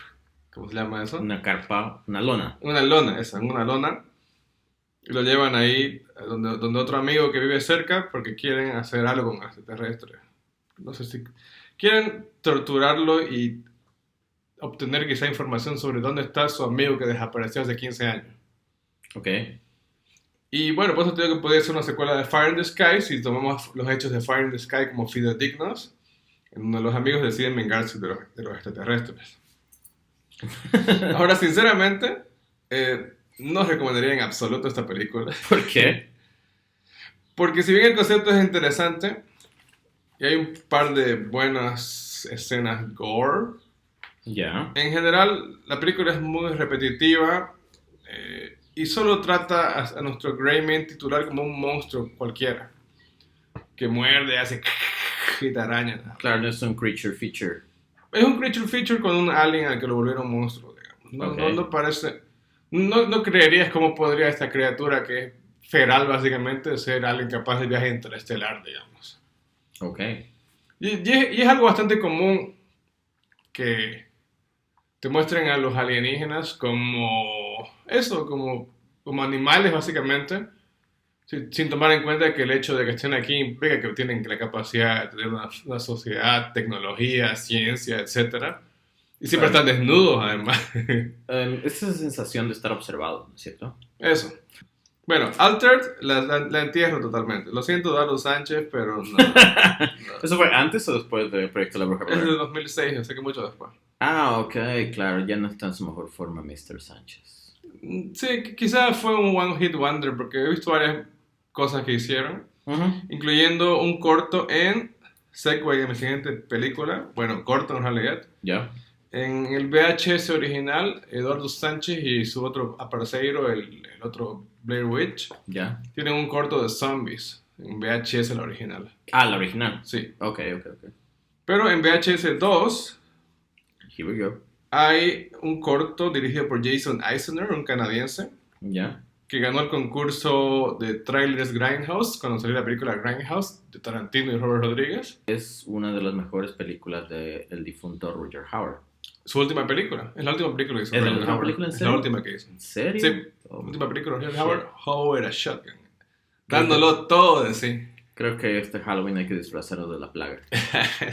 Speaker 1: ¿cómo se llama eso?
Speaker 2: Una carpa, una lona.
Speaker 1: Una lona, en una lona. Y lo llevan ahí donde otro amigo que vive cerca porque quieren hacer algo con extraterrestres. No sé si quieren torturarlo y obtener quizá información sobre dónde está su amigo que desapareció hace 15 años.
Speaker 2: Ok.
Speaker 1: Y bueno, por eso te digo que podría ser una secuela de Fire in the Sky si tomamos los hechos de Fire in the Sky como fidedignos, en donde los amigos deciden vengarse de los extraterrestres. Ahora, sinceramente, no recomendaría en absoluto esta película.
Speaker 2: ¿Por qué?
Speaker 1: Porque si bien el concepto es interesante y hay un par de buenas escenas gore, en general la película es muy repetitiva y solo trata a nuestro Grey Man titular como un monstruo cualquiera que muerde, hace y te araña.
Speaker 2: Claro, no es un creature feature.
Speaker 1: Es un creature feature con un alien al que lo volvieron monstruo, digamos. No parece... No creerías cómo podría esta criatura que es feral básicamente ser alguien capaz de viaje interestelar, digamos.
Speaker 2: Ok.
Speaker 1: Y es algo bastante común que te muestren a los alienígenas como eso, como animales básicamente, sin tomar en cuenta que el hecho de que estén aquí implica que tienen la capacidad de tener una sociedad, tecnología, ciencia, etcétera. Y siempre están desnudos, además.
Speaker 2: Esa sensación de estar observado, ¿no es cierto?
Speaker 1: Eso. Bueno, Altered la entierro totalmente. Lo siento, Eduardo Sánchez, pero no.
Speaker 2: ¿Eso fue antes o después del proyecto La Bruja Blair?
Speaker 1: Es de 2006, yo sé que mucho después.
Speaker 2: Ah, ok, claro, ya no está en su mejor forma Mr. Sánchez.
Speaker 1: Sí, quizás fue un one hit wonder, porque he visto varias cosas que hicieron, incluyendo un corto en sequel de mi siguiente película. Bueno, corto en realidad.
Speaker 2: Ya.
Speaker 1: En el VHS original, Eduardo Sánchez y su otro aparceiro, el otro Blair Witch,
Speaker 2: ¿Ya?
Speaker 1: tienen un corto de zombies. En VHS la original.
Speaker 2: Ah, la original.
Speaker 1: Sí.
Speaker 2: Ok.
Speaker 1: Pero en VHS 2
Speaker 2: Here we go.
Speaker 1: hay un corto dirigido por Jason Eisner, un canadiense,
Speaker 2: ¿Ya?
Speaker 1: que ganó el concurso de trailers Grindhouse cuando salió la película Grindhouse de Tarantino y Robert Rodríguez.
Speaker 2: Es una de las mejores películas del difunto Roger Howard.
Speaker 1: Su última película, es la última película que hizo.
Speaker 2: ¿Es la
Speaker 1: Roger
Speaker 2: última
Speaker 1: Howard.
Speaker 2: película, en
Speaker 1: Es
Speaker 2: serio?
Speaker 1: la última que hizo.
Speaker 2: ¿En serio?
Speaker 1: Sí,
Speaker 2: Oh,
Speaker 1: la última película de Roger
Speaker 2: shit.
Speaker 1: Howard, Howard a Shotgun. Dándolo todo de sí.
Speaker 2: Creo que este Halloween hay que disfrazarnos de la plaga.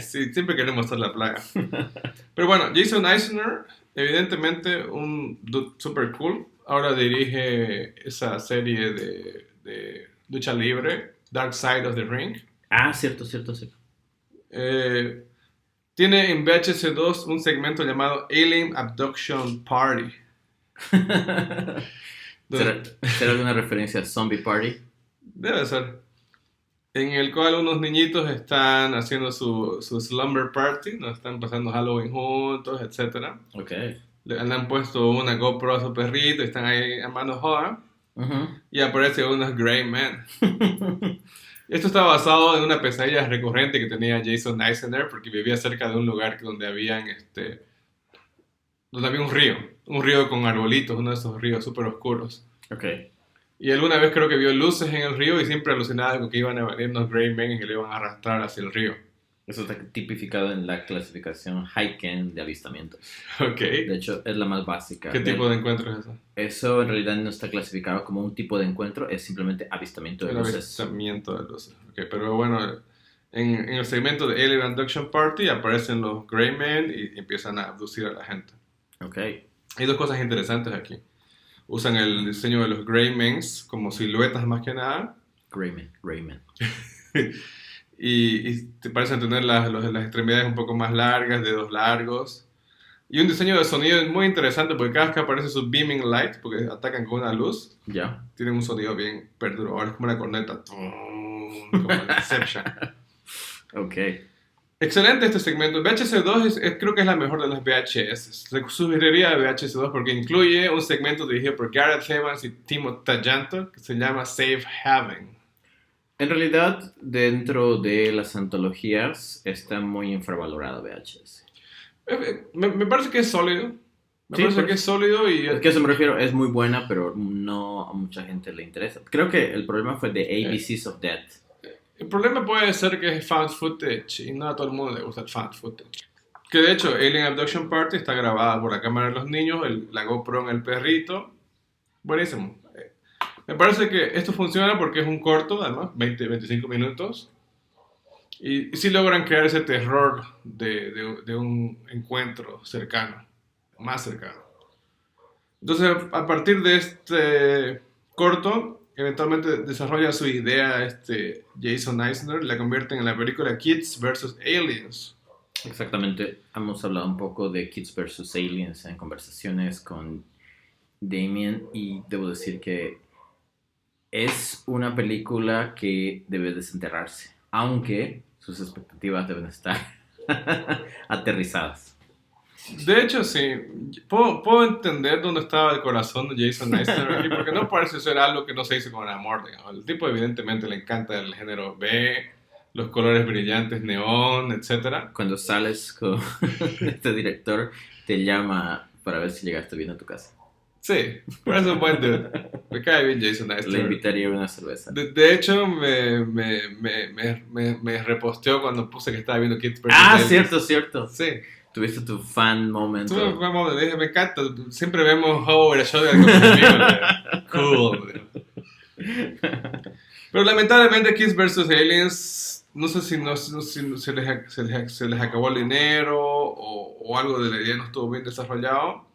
Speaker 1: Sí, siempre queremos estar la plaga. Pero bueno, Jason Eisner, evidentemente un dude super cool. Ahora dirige esa serie de lucha libre, Dark Side of the Ring.
Speaker 2: Ah, cierto.
Speaker 1: Tiene en VHS 2 un segmento llamado Alien Abduction Party.
Speaker 2: ¿Será alguna referencia a Zombie Party?
Speaker 1: Debe ser. En el cual unos niñitos están haciendo su slumber party, no están pasando Halloween juntos, etc.
Speaker 2: Ok.
Speaker 1: Le han puesto una GoPro a su perrito y están ahí armando joda.
Speaker 2: Ujú.
Speaker 1: Y aparece unos Grey Men. Esto está basado en una pesadilla recurrente que tenía Jason Eisner porque vivía cerca de un lugar donde había un río con arbolitos, uno de esos ríos súper oscuros.
Speaker 2: Ok.
Speaker 1: Y alguna vez creo que vio luces en el río y siempre alucinaba con que iban a venir unos Grey Men y que le iban a arrastrar hacia el río.
Speaker 2: Eso está tipificado en la clasificación Heiken de avistamientos.
Speaker 1: Ok.
Speaker 2: De hecho, es la más básica.
Speaker 1: ¿Qué tipo de encuentro es eso?
Speaker 2: Eso en realidad no está clasificado como un tipo de encuentro, es simplemente avistamiento de
Speaker 1: El
Speaker 2: luces.
Speaker 1: avistamiento de luces. Ok, pero bueno, en el segmento de Alien Abduction Party aparecen los Grey Men y empiezan a abducir a la gente.
Speaker 2: Ok.
Speaker 1: Hay dos cosas interesantes aquí. Usan el diseño de los Grey Men como siluetas más que nada.
Speaker 2: Greyman.
Speaker 1: Y te parecen tener las extremidades un poco más largas, dedos largos. Y un diseño de sonido muy interesante porque cada vez que aparece su beaming light, porque atacan con una luz,
Speaker 2: Ya.
Speaker 1: tienen un sonido bien perturbador, es como una corneta. Como en Inception.
Speaker 2: Ok.
Speaker 1: Excelente este segmento. VHS 2 creo que es la mejor de las VHS. Le sugeriría VHS 2 porque incluye un segmento dirigido por Gareth Evans y Timo Tadjanto que se llama Safe Haven.
Speaker 2: En realidad, dentro de las antologías, está muy infravalorado VHS.
Speaker 1: Me parece que es sólido. Me
Speaker 2: Sí,
Speaker 1: parece
Speaker 2: pues.
Speaker 1: que es sólido y...
Speaker 2: Es que a eso me refiero, es muy buena, pero no a mucha gente le interesa. Creo que el problema fue de ABCs of Death.
Speaker 1: El problema puede ser que es found footage y no a todo el mundo le gusta el found footage. Que de hecho, Alien Abduction Party está grabada por la cámara de los niños, la GoPro en el perrito. Buenísimo. Me parece que esto funciona porque es un corto, además, 20-25 minutos. Y sí logran crear ese terror de un encuentro cercano, más cercano. Entonces, a partir de este corto, eventualmente desarrolla su idea Jason Eisner, la convierte en la película Kids vs. Aliens.
Speaker 2: Exactamente, hemos hablado un poco de Kids vs. Aliens en conversaciones con Damien y debo decir que es una película que debe desenterrarse, aunque sus expectativas deben estar aterrizadas.
Speaker 1: De hecho, sí, puedo entender dónde estaba el corazón de Jason Eisner aquí, porque no parece ser algo que no se hizo con amor, digamos. El tipo evidentemente le encanta el género B, los colores brillantes, neón, etc.
Speaker 2: Cuando sales con este director, te llama para ver si llegaste bien a tu casa.
Speaker 1: Sí, pero es un buen dude. Me cae bien Jason Eisner.
Speaker 2: Le invitaría a una cerveza.
Speaker 1: De hecho, me reposteó cuando puse que estaba viendo Kids vs.
Speaker 2: Ah,
Speaker 1: Aliens.
Speaker 2: cierto.
Speaker 1: Sí.
Speaker 2: Tuviste tu fan moment.
Speaker 1: Tuve un buen momento, dije, me encanta. Siempre vemos Howard Shotgun con mis amigos. Cool. Pero lamentablemente Kids vs. Aliens, no sé si se les acabó el dinero o algo de la idea no estuvo bien desarrollado.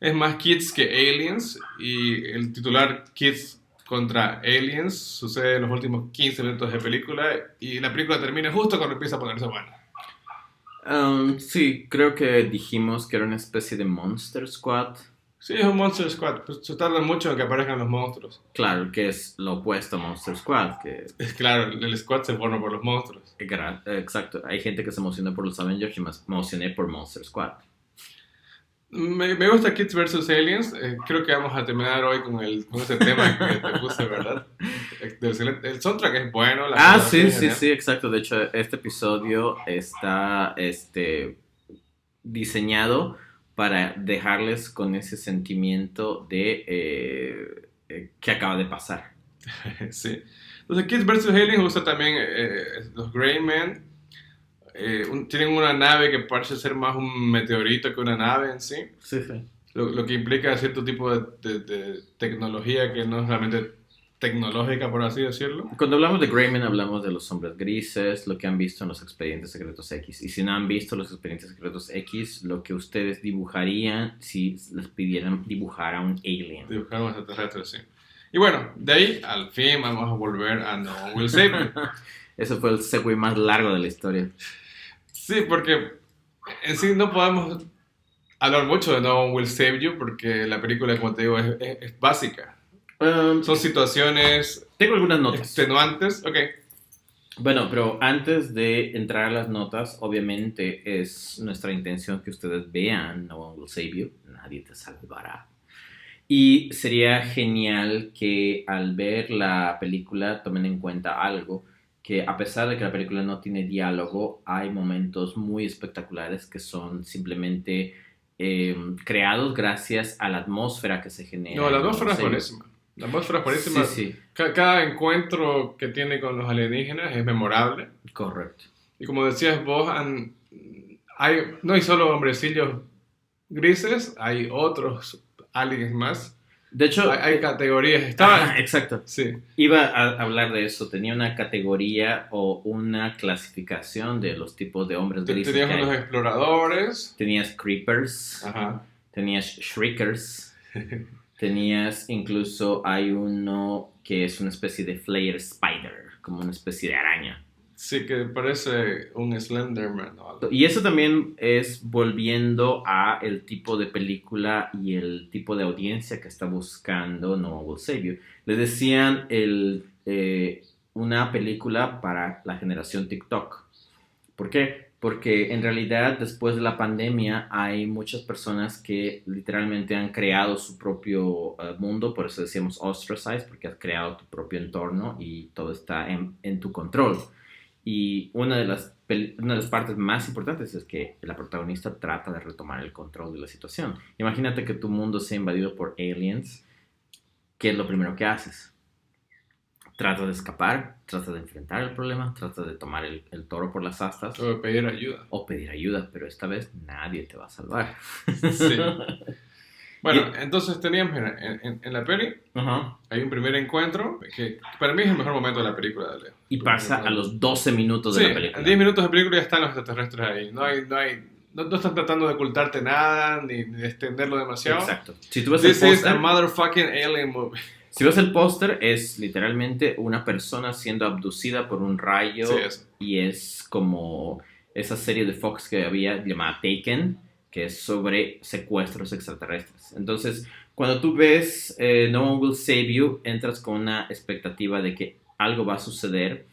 Speaker 1: Es más Kids que Aliens y el titular Kids contra Aliens sucede en los últimos 15 minutos de película y la película termina justo cuando empieza a ponerse buena.
Speaker 2: Sí, creo que dijimos que era una especie de Monster Squad.
Speaker 1: Sí, es un Monster Squad, pues se tarda mucho en que aparezcan los monstruos.
Speaker 2: Claro, que es lo opuesto a Monster Squad. Que
Speaker 1: Es claro, el squad se forma por los monstruos.
Speaker 2: exacto, hay gente que se emociona por los Avengers y me emocioné por Monster Squad.
Speaker 1: Me gusta Kids vs. Aliens. Creo que vamos a terminar hoy con ese tema que te puse, ¿verdad? El soundtrack es bueno, la fotografía
Speaker 2: Sí,
Speaker 1: es
Speaker 2: sí,
Speaker 1: genial.
Speaker 2: sí, exacto. De hecho, este episodio está diseñado para dejarles con ese sentimiento de que acaba de pasar.
Speaker 1: Sí. Entonces, Kids vs. Aliens usa también los Greymen. Tienen una nave que parece ser más un meteorito que una nave en sí.
Speaker 2: Sí, sí.
Speaker 1: Lo que implica cierto tipo de tecnología que no es realmente tecnológica, por así decirlo.
Speaker 2: Cuando hablamos de Greyman hablamos de los hombres grises, lo que han visto en los expedientes secretos X. Y si no han visto los expedientes secretos X, lo que ustedes dibujarían si les pidieran dibujar a un alien.
Speaker 1: Dibujar un extraterrestre, sí. Y bueno, de ahí al fin vamos a volver a No One Will Save You.
Speaker 2: Ese fue el segue más largo de la historia.
Speaker 1: Sí, porque en sí no podemos hablar mucho de No One Will Save You porque la película, como te digo, es básica. Son situaciones
Speaker 2: Tengo algunas notas.
Speaker 1: extenuantes. Ok.
Speaker 2: Bueno, pero antes de entrar a las notas, obviamente es nuestra intención que ustedes vean No One Will Save You, nadie te salvará. Y sería genial que al ver la película tomen en cuenta algo, que a pesar de que la película no tiene diálogo, hay momentos muy espectaculares que son simplemente creados gracias a la atmósfera que se genera.
Speaker 1: No, la atmósfera es buenísima. La atmósfera es buenísima.
Speaker 2: Sí, sí.
Speaker 1: Cada encuentro que tiene con los alienígenas es memorable.
Speaker 2: Correcto.
Speaker 1: Y como decías vos, no hay solo hombrecillos grises, hay otros aliens más.
Speaker 2: De hecho,
Speaker 1: hay categorías.
Speaker 2: Exacto.
Speaker 1: Sí.
Speaker 2: Iba a hablar de eso. Tenía una categoría o una clasificación de los tipos de hombres grises.
Speaker 1: Tenías unos exploradores.
Speaker 2: Tenías creepers.
Speaker 1: Ajá.
Speaker 2: Tenías shriekers. Tenías incluso, hay uno que es una especie de flare spider, como una especie de araña.
Speaker 1: Sí, que parece un Slenderman o algo.
Speaker 2: Y eso también es volviendo a el tipo de película y el tipo de audiencia que está buscando No One Will Save You. Les decían una película para la generación TikTok. ¿Por qué? Porque en realidad después de la pandemia hay muchas personas que literalmente han creado su propio mundo, por eso decíamos ostracize, porque has creado tu propio entorno y todo está en tu control. Y una de las partes más importantes es que la protagonista trata de retomar el control de la situación. Imagínate que tu mundo sea invadido por aliens. ¿Qué es lo primero que haces? Trata de escapar, trata de enfrentar el problema, trata de tomar el toro por las astas.
Speaker 1: O pedir ayuda.
Speaker 2: O pedir ayuda, pero esta vez nadie te va a salvar.
Speaker 1: Sí. Bueno, entonces teníamos, mira, en la peli hay un primer encuentro que para mí es el mejor momento de la película.
Speaker 2: Y pasa a los 12 minutos de la película.
Speaker 1: En 10 minutos de película ya están los extraterrestres ahí. No están tratando de ocultarte nada, ni de extenderlo demasiado.
Speaker 2: Exacto. Si tú ves
Speaker 1: This
Speaker 2: el
Speaker 1: is
Speaker 2: póster,
Speaker 1: a motherfucking alien movie.
Speaker 2: Si ves el póster, es literalmente una persona siendo abducida por un rayo.
Speaker 1: Sí, eso.
Speaker 2: Y es como esa serie de Fox que había llamada Taken, que es sobre secuestros extraterrestres. Entonces, cuando tú ves No One Will Save You, entras con una expectativa de que algo va a suceder,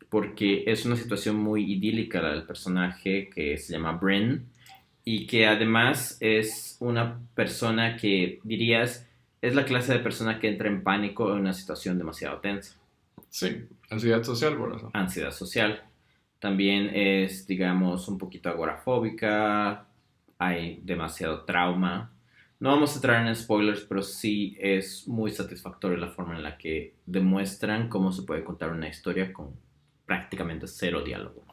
Speaker 2: porque es una situación muy idílica la del personaje que se llama Bryn, y que además es una persona que dirías es la clase de persona que entra en pánico en una situación demasiado tensa.
Speaker 1: Sí, ansiedad social por eso.
Speaker 2: Ansiedad social. También es, digamos, un poquito agorafóbica, hay demasiado trauma. No vamos a entrar en spoilers, pero sí es muy satisfactoria la forma en la que demuestran cómo se puede contar una historia con prácticamente cero diálogo.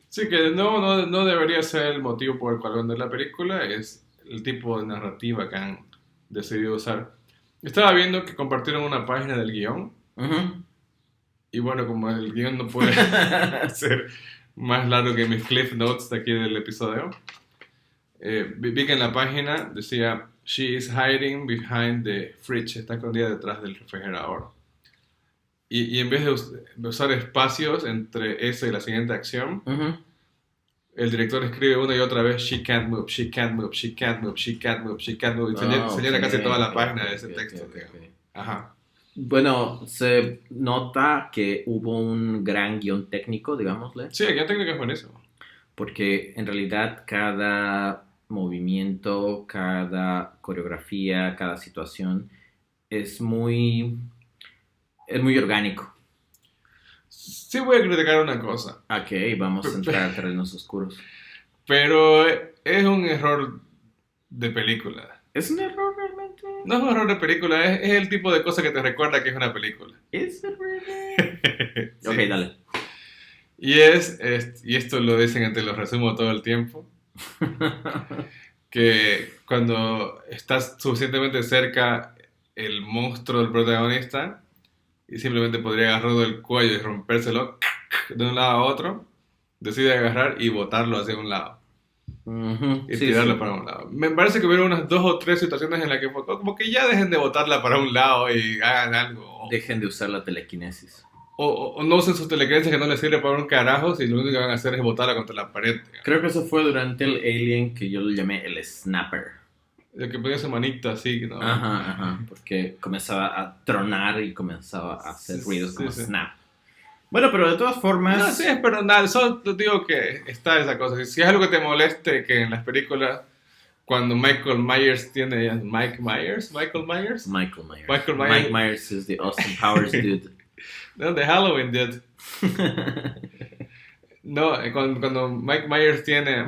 Speaker 1: Sí, que no debería ser el motivo por el cual vender la película, es el tipo de narrativa que han decidido usar. Estaba viendo que compartieron una página del guión. Y bueno, como el guión no puede ser más largo que mis cliff notes de aquí del episodio, vi que en la página decía she is hiding behind the fridge, está escondida detrás del refrigerador. Y en vez de usar espacios entre esa y la siguiente acción, el director escribe una y otra vez she can't move, she can't move, she can't move, she can't move, she can't move. Y señala casi toda la página de ese texto.
Speaker 2: Okay.
Speaker 1: Ajá.
Speaker 2: Bueno, se nota que hubo un gran guión técnico, digámosle.
Speaker 1: Sí, el guión técnico es buenísimo.
Speaker 2: Porque en realidad cada movimiento, cada coreografía, cada situación es muy, es muy orgánico.
Speaker 1: Sí voy a criticar una cosa,
Speaker 2: Ok, vamos a entrar a terrenos oscuros.
Speaker 1: pero es un error de película.
Speaker 2: ¿Es un error realmente?
Speaker 1: No es un error de película, es el tipo de cosa que te recuerda que es una película.
Speaker 2: ¿Es it really?
Speaker 1: Sí.
Speaker 2: Ok, dale.
Speaker 1: Y esto lo dicen, te lo resumo todo el tiempo, que cuando estás suficientemente cerca el monstruo del protagonista y simplemente podría agarrarlo del cuello y rompérselo de un lado a otro, decide agarrar y botarlo hacia un lado
Speaker 2: Ujú,
Speaker 1: y
Speaker 2: sí,
Speaker 1: tirarlo
Speaker 2: sí.
Speaker 1: para un lado. Me parece que hubo unas 2 o 3 situaciones en las que fue como que ya dejen de botarla para un lado y hagan algo.
Speaker 2: Dejen de usar la telequinesis.
Speaker 1: O no usen sus telequinesis que no les sirve para un carajo si lo único que van a hacer es botarla contra la pared. Digamos.
Speaker 2: Creo que eso fue durante el Alien que yo lo llamé el Snapper.
Speaker 1: El que ponía su manito así, ¿no?
Speaker 2: Ajá, porque comenzaba a tronar y comenzaba a hacer ruidos como
Speaker 1: Sí.
Speaker 2: snap. Bueno, pero de todas
Speaker 1: No,
Speaker 2: formas,
Speaker 1: sí, es perdonable. Solo te digo que está esa cosa. Si es algo que te moleste, que en las películas, cuando Michael Myers tiene. Michael Myers.
Speaker 2: Michael Myers.
Speaker 1: Michael Myers.
Speaker 2: Mike Myers is the Austin Powers dude.
Speaker 1: No, de Halloween, dude. No, cuando Mike Myers tiene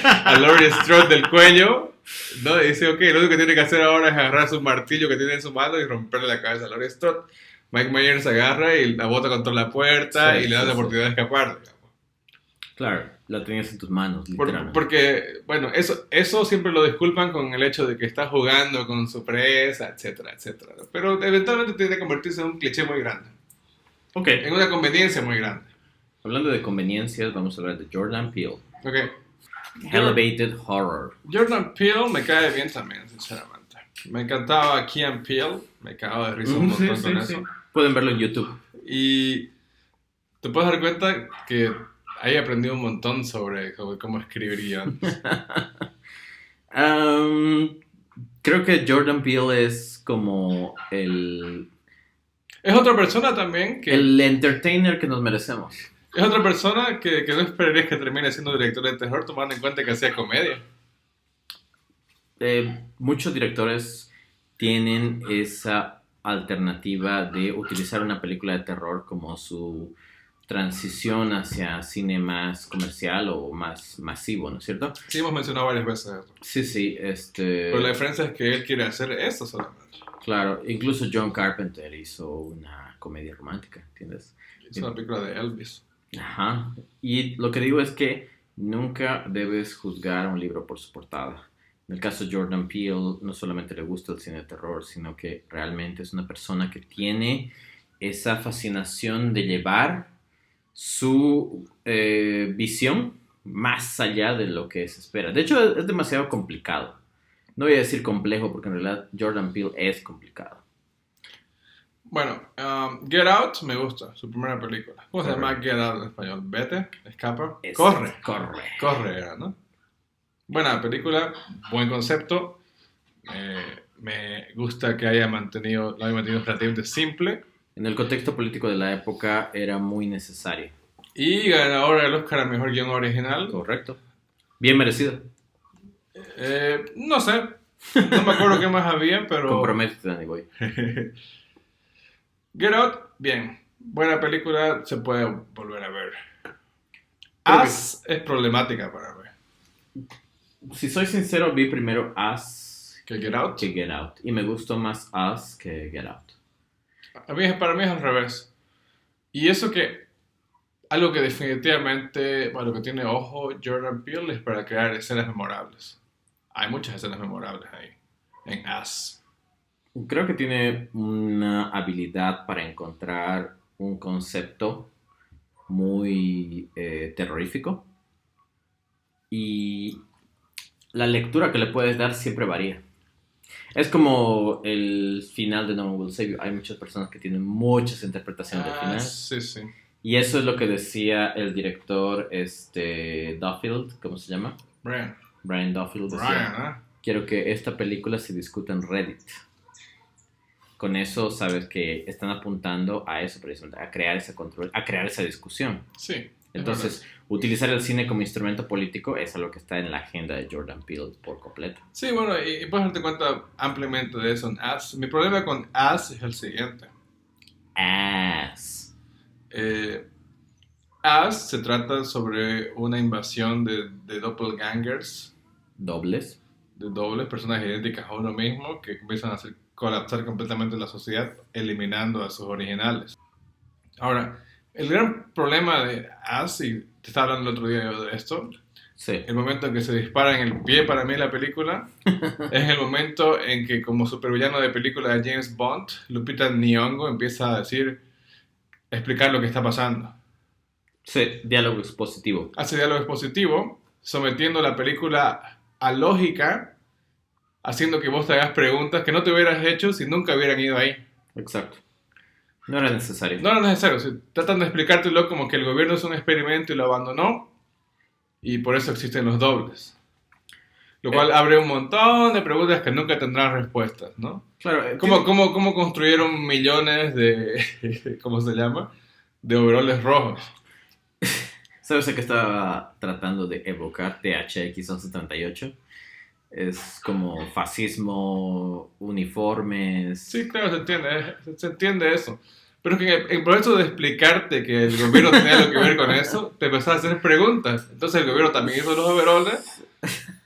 Speaker 1: a Laurie Strode del cuello, no, dice, ok, lo único que tiene que hacer ahora es agarrar su martillo que tiene en su mano y romperle la cabeza a Laurie Strode. Mike Myers agarra y la bota contra la puerta
Speaker 2: Sí,
Speaker 1: y le da
Speaker 2: sí,
Speaker 1: la
Speaker 2: sí.
Speaker 1: oportunidad de escapar. Digamos.
Speaker 2: Claro, la tenías en tus manos, literalmente.
Speaker 1: Porque, bueno, eso siempre lo disculpan con el hecho de que está jugando con su presa, etcétera, etcétera. Pero eventualmente tiene que convertirse en un cliché muy grande,
Speaker 2: Ok,
Speaker 1: en una conveniencia muy grande.
Speaker 2: hablando de conveniencias, vamos a hablar de Jordan Peele.
Speaker 1: Ok.
Speaker 2: Elevated Horror.
Speaker 1: Jordan Peele me cae bien también, sinceramente. Me encantaba Key & Peele, me cago de risa un montón con eso.
Speaker 2: Pueden verlo en YouTube.
Speaker 1: Y te puedes dar cuenta que ahí aprendí un montón sobre cómo escribir guiones.
Speaker 2: Creo que Jordan Peele es como el
Speaker 1: Es otra persona también que...
Speaker 2: el entertainer que nos merecemos.
Speaker 1: Es otra persona que no esperarías que termine siendo director de terror, tomando en cuenta que hacía comedia.
Speaker 2: Muchos directores tienen esa alternativa de utilizar una película de terror como su transición hacia cine más comercial o más masivo, ¿no es cierto?
Speaker 1: Sí, hemos mencionado varias veces eso.
Speaker 2: Sí,
Speaker 1: Pero la diferencia es que él quiere hacer eso solamente.
Speaker 2: claro, incluso John Carpenter hizo una comedia romántica, ¿entiendes?
Speaker 1: Es una película de Elvis.
Speaker 2: Ajá. Y lo que digo es que nunca debes juzgar a un libro por su portada. En el caso de Jordan Peele, no solamente le gusta el cine de terror, sino que realmente es una persona que tiene esa fascinación de llevar su visión más allá de lo que se espera. De hecho, es demasiado complicado. No voy a decir complejo, porque en realidad Jordan Peele es complicado.
Speaker 1: Bueno, Get Out me gusta, su primera película. ¿Cómo se
Speaker 2: Corre.
Speaker 1: llama Get Out en español? Vete, escapa,
Speaker 2: Corre.
Speaker 1: corre era, ¿no? Buena película, buen concepto. Me gusta que lo haya mantenido relativamente simple.
Speaker 2: En el contexto político de la época era muy necesario.
Speaker 1: Y ganadora del Oscar a Mejor Guión Original.
Speaker 2: Correcto. Bien merecido.
Speaker 1: No sé, no me acuerdo qué más había, pero...
Speaker 2: Comprométete, Danny Boy.
Speaker 1: Get Out, bien. Buena película, se puede volver a ver.
Speaker 2: Creo
Speaker 1: Us es problemática para ver.
Speaker 2: Si soy sincero, vi primero Us
Speaker 1: ¿Que Get Out?
Speaker 2: que Get Out. Y me gustó más Us que Get Out.
Speaker 1: Para mí es al revés. Y eso que... Algo que definitivamente, bueno, lo que tiene ojo Jordan Peele es para crear escenas memorables. Hay muchas escenas memorables ahí, en Us.
Speaker 2: Creo que tiene una habilidad para encontrar un concepto muy terrorífico. Y la lectura que le puedes dar siempre varía. Es como el final de No One Will Save You. Hay muchas personas que tienen muchas interpretaciones del final.
Speaker 1: Sí, sí.
Speaker 2: Y eso es lo que decía el director Duffield, ¿cómo se llama? Brian Duffield decía,
Speaker 1: Brian,
Speaker 2: quiero que esta película se discuta en Reddit. Con eso sabes que están apuntando a eso precisamente, a crear ese control, a crear esa discusión.
Speaker 1: Sí.
Speaker 2: Entonces, utilizar el cine como instrumento político es algo que está en la agenda de Jordan Peele por completo.
Speaker 1: Sí, bueno, y puedes darte cuenta ampliamente de eso en Us. Mi problema con Us es el siguiente.
Speaker 2: Ass.
Speaker 1: Us se trata sobre una invasión de doppelgangers,
Speaker 2: Dobles.
Speaker 1: de dobles, personas idénticas a uno mismo, que comienzan a hacer colapsar completamente la sociedad, eliminando a sus originales. Ahora, el gran problema de Us, y te estaba hablando el otro día yo de esto,
Speaker 2: Sí.
Speaker 1: el momento en que se dispara en el pie para mí la película, es el momento en que como supervillano de película de James Bond, Lupita Nyong'o empieza a explicar lo que está pasando.
Speaker 2: Sí, diálogo expositivo.
Speaker 1: Hace diálogo expositivo, sometiendo la película a lógica, haciendo que vos te hagas preguntas que no te hubieras hecho si nunca hubieran ido ahí.
Speaker 2: Exacto. No era necesario.
Speaker 1: No era necesario, tratan de explicártelo como que el gobierno es un experimento y lo abandonó, y por eso existen los dobles. Lo cual abre un montón de preguntas que nunca tendrán respuestas, ¿no?
Speaker 2: Claro.
Speaker 1: ¿Cómo construyeron millones de, ¿cómo se llama? De overoles rojos?
Speaker 2: ¿Sabes a qué estaba tratando de evocar THX 1138? Es como fascismo, uniformes.
Speaker 1: Sí, claro, se entiende eso. Pero es que el proceso de explicarte que el gobierno tenía algo que ver con eso, te empezás a hacer preguntas. Entonces el gobierno también hizo los overoles.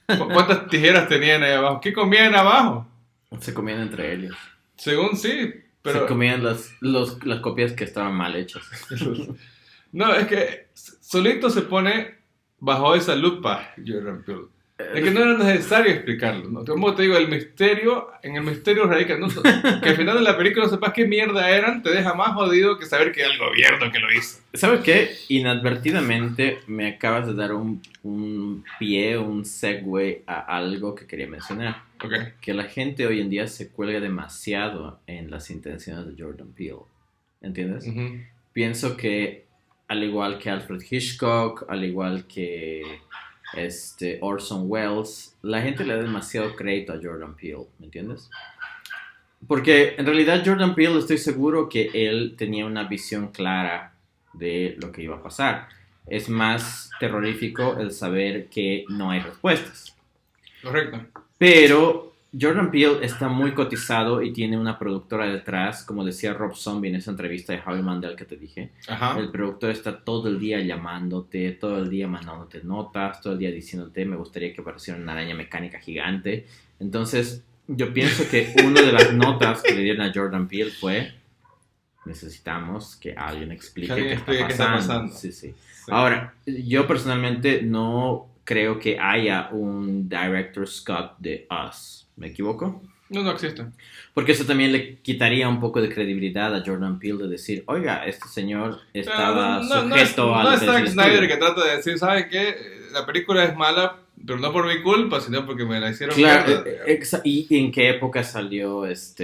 Speaker 1: ¿Cuántas tijeras tenían ahí abajo? ¿Qué comían abajo?
Speaker 2: Se comían entre ellos.
Speaker 1: Según sí, pero...
Speaker 2: Se comían las copias que estaban mal hechas.
Speaker 1: No, es que solito se pone bajo esa lupa, Jordan Peele. Es que no era necesario explicarlo, ¿no? Como te digo, en el misterio radica, ¿no? Que al final de la película no sepas qué mierda eran, te deja más jodido que saber que era el gobierno que lo hizo.
Speaker 2: ¿Sabes qué? Inadvertidamente me acabas de dar un pie, un segue a algo que quería mencionar.
Speaker 1: Okay.
Speaker 2: Que la gente hoy en día se cuelga demasiado en las intenciones de Jordan Peele. ¿Entiendes?
Speaker 1: Uh-huh.
Speaker 2: Pienso que al igual que Alfred Hitchcock, al igual que Orson Welles, la gente le da demasiado crédito a Jordan Peele, ¿me entiendes? Porque en realidad Jordan Peele, estoy seguro que él tenía una visión clara de lo que iba a pasar. Es más terrorífico el saber que no hay respuestas.
Speaker 1: Correcto.
Speaker 2: Pero Jordan Peele está muy cotizado y tiene una productora detrás, como decía Rob Zombie en esa entrevista de Howie Mandel que te dije.
Speaker 1: Ajá.
Speaker 2: El productor está todo el día llamándote, todo el día mandándote notas, todo el día diciéndote, me gustaría que apareciera una araña mecánica gigante. Entonces, yo pienso que una de las notas que le dieron a Jordan Peele fue, necesitamos que alguien explique qué está pasando. Sí. Ahora, yo personalmente no creo que haya un director's cut de Us. ¿Me equivoco?
Speaker 1: No existe.
Speaker 2: Porque eso también le quitaría un poco de credibilidad a Jordan Peele de decir, oiga, este señor estaba sujeto a...
Speaker 1: No es Zack Snyder que trata de decir, ¿sabe qué? La película es mala, pero no por mi culpa, sino porque me la hicieron...
Speaker 2: Claro, ¿y en qué época salió Us?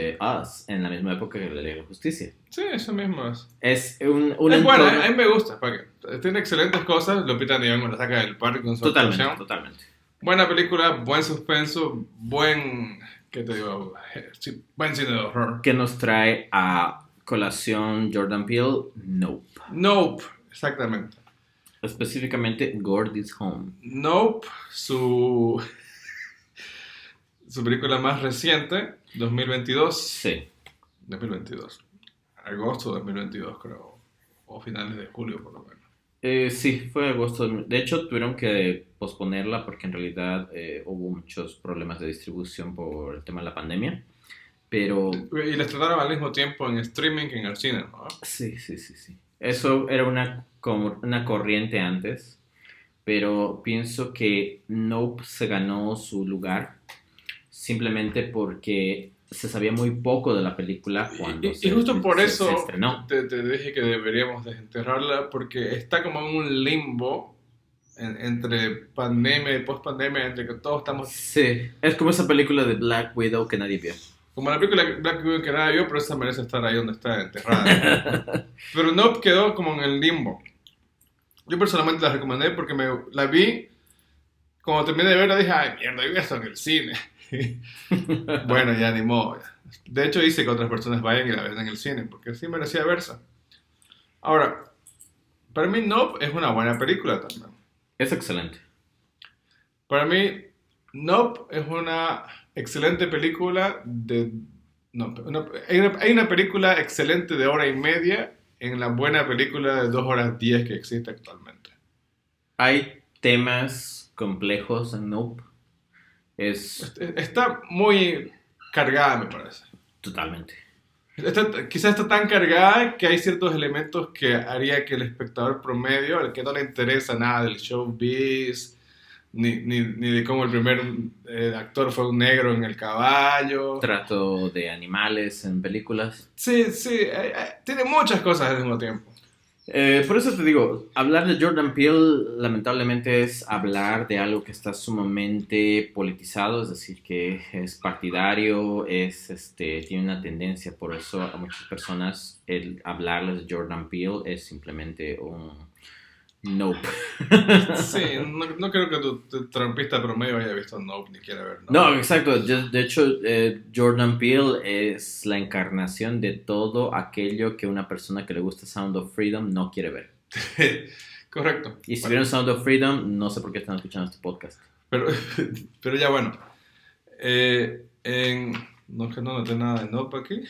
Speaker 2: En la misma época que la Liga de la Justicia.
Speaker 1: Sí, eso mismo es.
Speaker 2: Es
Speaker 1: bueno, a mí me gusta, porque tiene excelentes cosas, Lupita Nyong'o la saca del parque con su actuación.
Speaker 2: Totalmente.
Speaker 1: Buena película, buen suspenso, ¿qué te digo? Sí, buen cine de horror.
Speaker 2: ¿Qué nos trae a colación Jordan Peele?
Speaker 1: Nope, exactamente.
Speaker 2: Específicamente, Gordy's Home.
Speaker 1: Nope, su película más reciente, 2022.
Speaker 2: Sí.
Speaker 1: 2022. Agosto de 2022, creo. O finales de julio, por lo menos.
Speaker 2: Sí, fue agosto. De hecho, tuvieron que posponerla porque en realidad hubo muchos problemas de distribución por el tema de la pandemia. Pero...
Speaker 1: Y la estrenaron al mismo tiempo en streaming que en el cine, ¿no?
Speaker 2: Sí. Eso era una corriente antes. Pero pienso que Nope se ganó su lugar simplemente porque se sabía muy poco de la película cuando
Speaker 1: y justo por eso
Speaker 2: se estrenó.
Speaker 1: Te dije que deberíamos desenterrarla porque está como en un limbo entre pandemia y post-pandemia, entre que todos estamos...
Speaker 2: Sí, es como esa película de Black Widow que nadie vio.
Speaker 1: Como la película Black Widow que nadie vio, pero esa merece estar ahí donde está enterrada. Pero no quedó como en el limbo. Yo personalmente la recomendé porque la vi, cuando terminé de verla dije, ay mierda, yo vi esto en el cine. Bueno, ya ni modo. De hecho hice que otras personas vayan y la vean en el cine, porque sí merecía verse. Ahora, Para mí Nope es una buena película también.
Speaker 2: Es excelente.
Speaker 1: Para mí Nope es una excelente película de... No, hay una película excelente de hora y media en la buena película de 2 horas 10 que existe actualmente.
Speaker 2: Hay temas complejos en Nope.
Speaker 1: Está muy cargada, me parece.
Speaker 2: Totalmente.
Speaker 1: Quizás está tan cargada que hay ciertos elementos que haría que el espectador promedio, al que no le interesa nada del showbiz, ni de cómo el primer actor fue un negro en El Caballo.
Speaker 2: Trato de animales en películas.
Speaker 1: Sí, tiene muchas cosas al mismo tiempo.
Speaker 2: Por eso te digo, hablar de Jordan Peele lamentablemente es hablar de algo que está sumamente politizado, es decir, que es partidario, tiene una tendencia, por eso a muchas personas el hablarles de Jordan Peele es simplemente un nope.
Speaker 1: Sí, no creo que tu trampista promedio haya visto Nope ni quiera ver Nope.
Speaker 2: No, exacto. De hecho, Jordan Peele es la encarnación de todo aquello que una persona que le gusta Sound of Freedom no quiere ver.
Speaker 1: Correcto.
Speaker 2: Y si vieron Sound of Freedom, no sé por qué están escuchando este podcast.
Speaker 1: Pero ya bueno. No, que no noté nada de Nope aquí.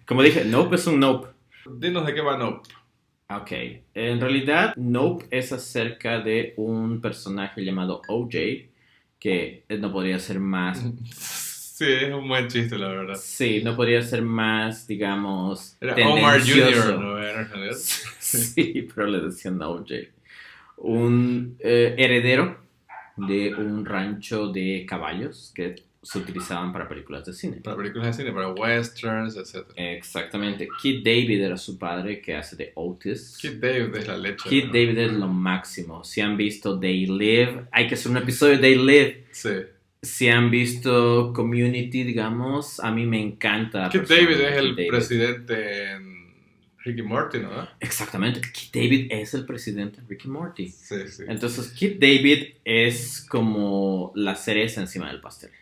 Speaker 2: Como dije, Nope es un Nope.
Speaker 1: Dinos de qué va Nope.
Speaker 2: Ok, en realidad Nope es acerca de un personaje llamado O.J. que no podría ser más...
Speaker 1: Sí, es un buen chiste, la verdad.
Speaker 2: Sí, no podría ser más, digamos,
Speaker 1: Era
Speaker 2: tendencioso.
Speaker 1: Omar Jr., ¿no era?
Speaker 2: Sí, pero le decían O.J. Un heredero de un rancho de caballos que se utilizaban para películas de cine.
Speaker 1: Para películas de cine, para westerns, etc.
Speaker 2: Exactamente. Kid David era su padre, que hace de Otis.
Speaker 1: Kid David es la leche.
Speaker 2: Kid David es lo máximo. Si han visto They Live, hay que hacer un episodio de They Live.
Speaker 1: Sí.
Speaker 2: Si han visto Community, digamos, a mí me encanta.
Speaker 1: Kid David es el presidente en Rick y Morty, ¿no?
Speaker 2: Exactamente. Kid David es el presidente de Rick y Morty.
Speaker 1: Sí.
Speaker 2: Entonces, Kid David es como la cereza encima del pastel.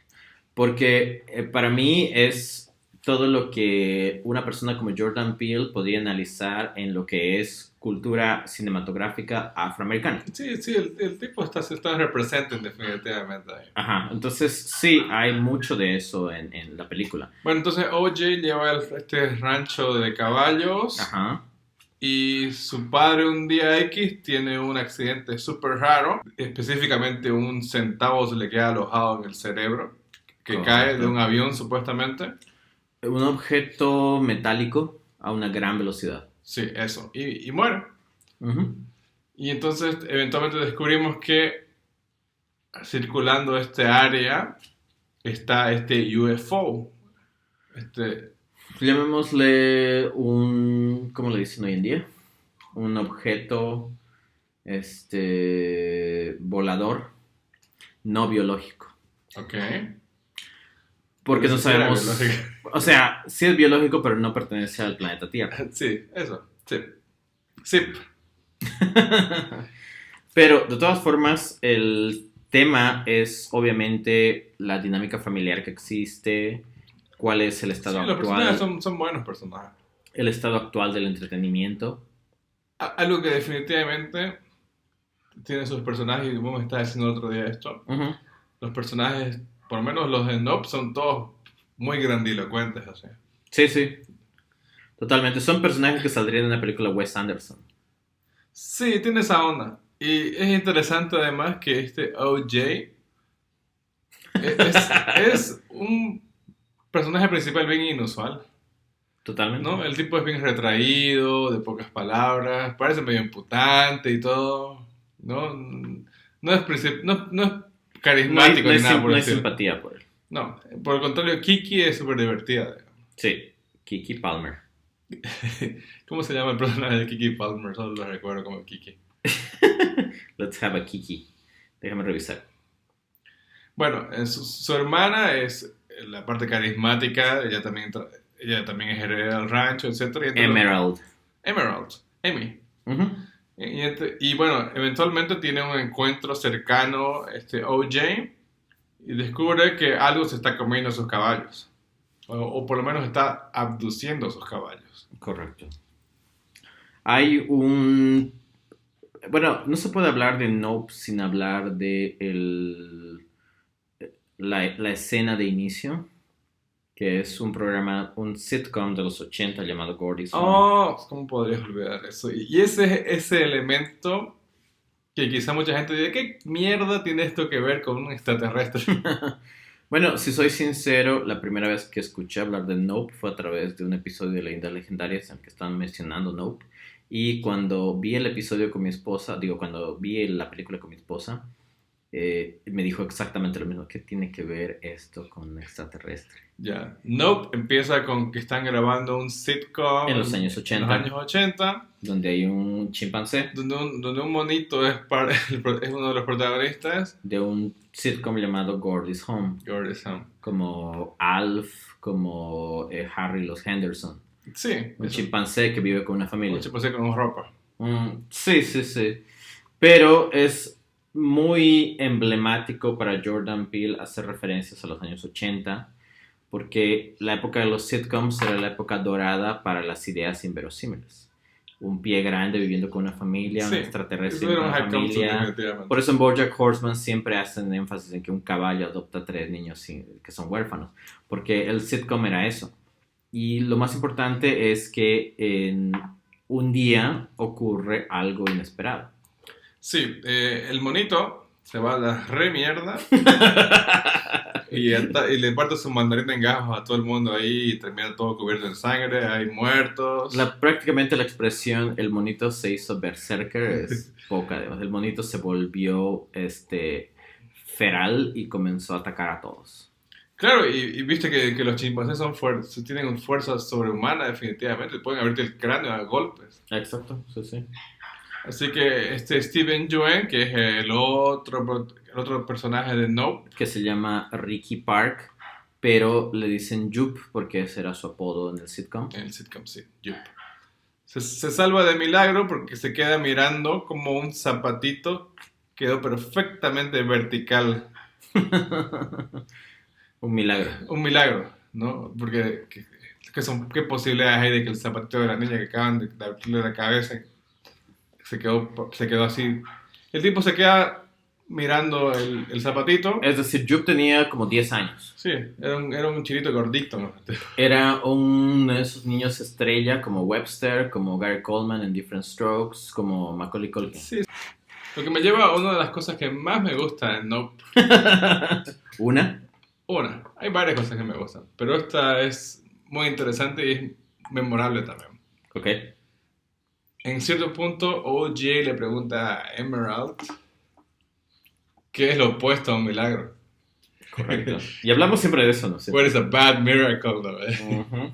Speaker 2: Porque para mí es todo lo que una persona como Jordan Peele podría analizar en lo que es cultura cinematográfica afroamericana.
Speaker 1: Sí, el tipo está representando definitivamente ahí.
Speaker 2: Ajá, entonces sí, hay mucho de eso en la película.
Speaker 1: Bueno, entonces O.J. lleva este rancho de caballos.
Speaker 2: Ajá.
Speaker 1: Y su padre un día X tiene un accidente súper raro. Específicamente un centavo se le queda alojado en el cerebro. Que
Speaker 2: Correcto.
Speaker 1: cae de un avión supuestamente.
Speaker 2: Un objeto metálico a una gran velocidad.
Speaker 1: Sí, eso. Y muere.
Speaker 2: Uh-huh.
Speaker 1: Y entonces eventualmente descubrimos que circulando este área está este UFO.
Speaker 2: Llamémosle un... ¿Cómo le dicen hoy en día? Un objeto volador no biológico.
Speaker 1: Ok.
Speaker 2: Porque no sabemos...
Speaker 1: Biológico.
Speaker 2: O sea, sí es biológico, pero no pertenece al planeta Tierra.
Speaker 1: Sí, eso. Sí.
Speaker 2: Pero, de todas formas, el tema es obviamente la dinámica familiar que existe, cuál es el estado
Speaker 1: Los
Speaker 2: actual.
Speaker 1: personajes son buenos personajes.
Speaker 2: El estado actual del entretenimiento.
Speaker 1: Algo que definitivamente tiene sus personajes, y vos me estabas diciendo el otro día esto,
Speaker 2: Uh-huh.
Speaker 1: los personajes, por lo menos los de Nope, son todos muy grandilocuentes, así.
Speaker 2: Sí. Totalmente. Son personajes que saldrían en la película Wes Anderson.
Speaker 1: Sí, tiene esa onda. Y es interesante además que este O.J. es un personaje principal bien inusual.
Speaker 2: Totalmente.
Speaker 1: ¿No? El tipo es bien retraído, de pocas palabras, parece medio imputante y todo. No es carismático
Speaker 2: no
Speaker 1: ni nada por
Speaker 2: no
Speaker 1: el
Speaker 2: hay
Speaker 1: estilo.
Speaker 2: simpatía por él.
Speaker 1: No, por el contrario, Kiki es súper divertida. Digamos.
Speaker 2: Sí, Kiki Palmer.
Speaker 1: ¿Cómo se llama el personaje de Kiki Palmer? Solo lo recuerdo como Kiki.
Speaker 2: Let's have a Kiki. Déjame revisar.
Speaker 1: Bueno, su hermana es la parte carismática, ella también es heredera del rancho, etc.
Speaker 2: Emerald.
Speaker 1: Emmy.
Speaker 2: Uh-huh.
Speaker 1: Y bueno, eventualmente tiene un encuentro cercano, O.J., y descubre que algo se está comiendo a sus caballos. O por lo menos está abduciendo a sus caballos.
Speaker 2: Correcto. Hay un... Bueno, no se puede hablar de Nope sin hablar de la escena de inicio, que es un programa, un sitcom de los 80 llamado Gordy's Home.
Speaker 1: Oh, ¿cómo podrías olvidar eso? Y ese elemento que quizá mucha gente dice, ¿qué mierda tiene esto que ver con un extraterrestre?
Speaker 2: Bueno, si soy sincero, la primera vez que escuché hablar de Nope fue a través de un episodio de Leyendas Legendarias en el que estaban mencionando Nope. Y cuando vi el episodio con mi esposa, digo, cuando vi la película con mi esposa, me dijo exactamente lo mismo. ¿Qué tiene que ver esto con un extraterrestre?
Speaker 1: Ya. Nope empieza con que están grabando un sitcom
Speaker 2: En los años
Speaker 1: en
Speaker 2: 80,
Speaker 1: los años 80,
Speaker 2: donde hay un chimpancé
Speaker 1: donde un monito es uno de los protagonistas.
Speaker 2: de un sitcom llamado Gordy's Home,
Speaker 1: Gordy Sam.
Speaker 2: como Alf, como Harry los Henderson.
Speaker 1: Sí,
Speaker 2: Un
Speaker 1: eso.
Speaker 2: chimpancé que vive con una familia.
Speaker 1: Un chimpancé con ropa.
Speaker 2: Sí, sí, sí. Pero es muy emblemático para Jordan Peele hacer referencias a los años 80, porque la época de los sitcoms era la época dorada para las ideas inverosímiles. Un pie grande viviendo con una familia, un
Speaker 1: Sí,
Speaker 2: extraterrestre
Speaker 1: eso
Speaker 2: en
Speaker 1: era un
Speaker 2: una
Speaker 1: high concept,
Speaker 2: familia.
Speaker 1: definitivamente.
Speaker 2: Por eso en BoJack Horseman siempre hacen énfasis en que un caballo adopta 3 niños que son huérfanos, porque el sitcom era eso. Y lo más importante es que en un día ocurre algo inesperado.
Speaker 1: Sí, el monito se va a la re mierda y le parte su mandarina en gajos a todo el mundo ahí y termina todo cubierto en sangre, hay muertos.
Speaker 2: Prácticamente la expresión el monito se hizo berserker es poca. Además. El monito se volvió feral y comenzó a atacar a todos.
Speaker 1: Claro, y viste que los chimpancés son fuertes, tienen fuerza sobrehumana definitivamente, pueden abrirte el cráneo a golpes.
Speaker 2: Exacto, sí, sí.
Speaker 1: Así que Steven Yeun, que es el otro personaje de Nope,
Speaker 2: Que se llama Ricky Park, pero le dicen Jup porque ese era su apodo en el sitcom.
Speaker 1: en el sitcom, sí, Yup. Se salva de milagro porque se queda mirando como un zapatito quedó perfectamente vertical.
Speaker 2: Un milagro.
Speaker 1: Un milagro, ¿no? Porque ¿qué posibilidades hay de que el zapatito de la niña que acaban de abrirle la cabeza se quedó así? El tipo se queda mirando el zapatito.
Speaker 2: Es decir, Jup tenía como 10 años.
Speaker 1: Sí, era un chinito gordito, ¿no?
Speaker 2: Era uno de esos niños estrella como Webster, como Gary Coleman en Different Strokes, como Macaulay Culkin.
Speaker 1: Sí. Lo que me lleva a una de las cosas que más me gusta en Nope.
Speaker 2: ¿Una?
Speaker 1: Hay varias cosas que me gustan, pero esta es muy interesante y es memorable también.
Speaker 2: Ok.
Speaker 1: En cierto punto, O.J. le pregunta a Emerald qué es lo opuesto a un milagro.
Speaker 2: Correcto. Y hablamos siempre de eso, ¿no? Sí.
Speaker 1: What is a bad miracle, ¿no?
Speaker 2: Uh-huh.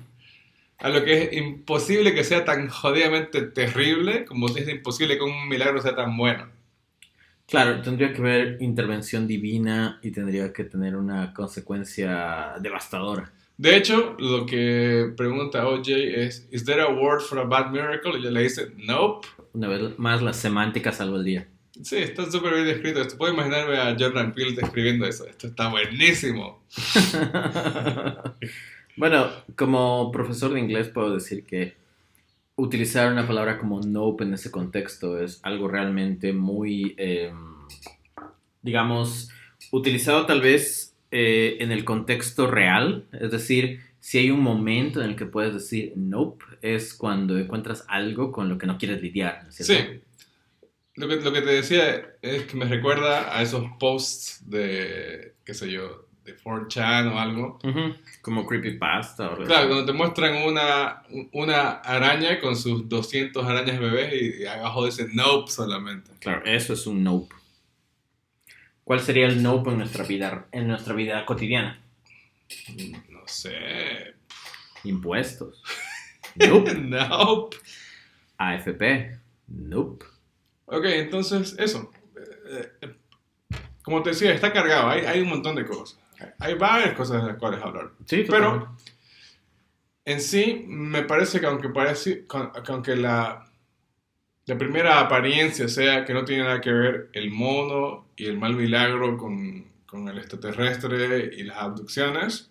Speaker 1: A lo que es imposible que sea tan jodidamente terrible como si es imposible que un milagro sea tan bueno.
Speaker 2: Claro, tendría que haber intervención divina y tendría que tener una consecuencia devastadora.
Speaker 1: De hecho, lo que pregunta O.J. es ¿Is there a word for a bad miracle? Y ella le dice nope.
Speaker 2: Una vez más, la semántica salva el día.
Speaker 1: Sí, está súper bien escrito. Esto puedo imaginarme a Jordan Peele describiendo eso. Esto está buenísimo.
Speaker 2: Bueno, como profesor de inglés puedo decir que utilizar una palabra como nope en ese contexto es algo realmente muy, digamos, utilizado tal vez en el contexto real. Es decir, si hay un momento en el que puedes decir nope, es cuando encuentras algo con lo que no quieres lidiar, ¿cierto?
Speaker 1: Sí. Lo que te decía es que me recuerda a esos posts de, qué sé yo, de 4chan o algo.
Speaker 2: Uh-huh. Como creepypasta.
Speaker 1: Claro, cuando te muestran una araña con sus 200 arañas bebés y abajo dice nope solamente.
Speaker 2: Claro, eso es un nope. ¿Cuál sería el nope en nuestra vida cotidiana?
Speaker 1: No sé.
Speaker 2: Impuestos. Nope.
Speaker 1: Nope.
Speaker 2: AFP. Nope.
Speaker 1: Ok, entonces eso. Como te decía, está cargado. Hay un montón de cosas. Hay varias cosas de las cuales hablar.
Speaker 2: Sí,
Speaker 1: pero en sí me parece que aunque la primera apariencia sea que no tiene nada que ver el mono y el mal milagro con el extraterrestre y las abducciones,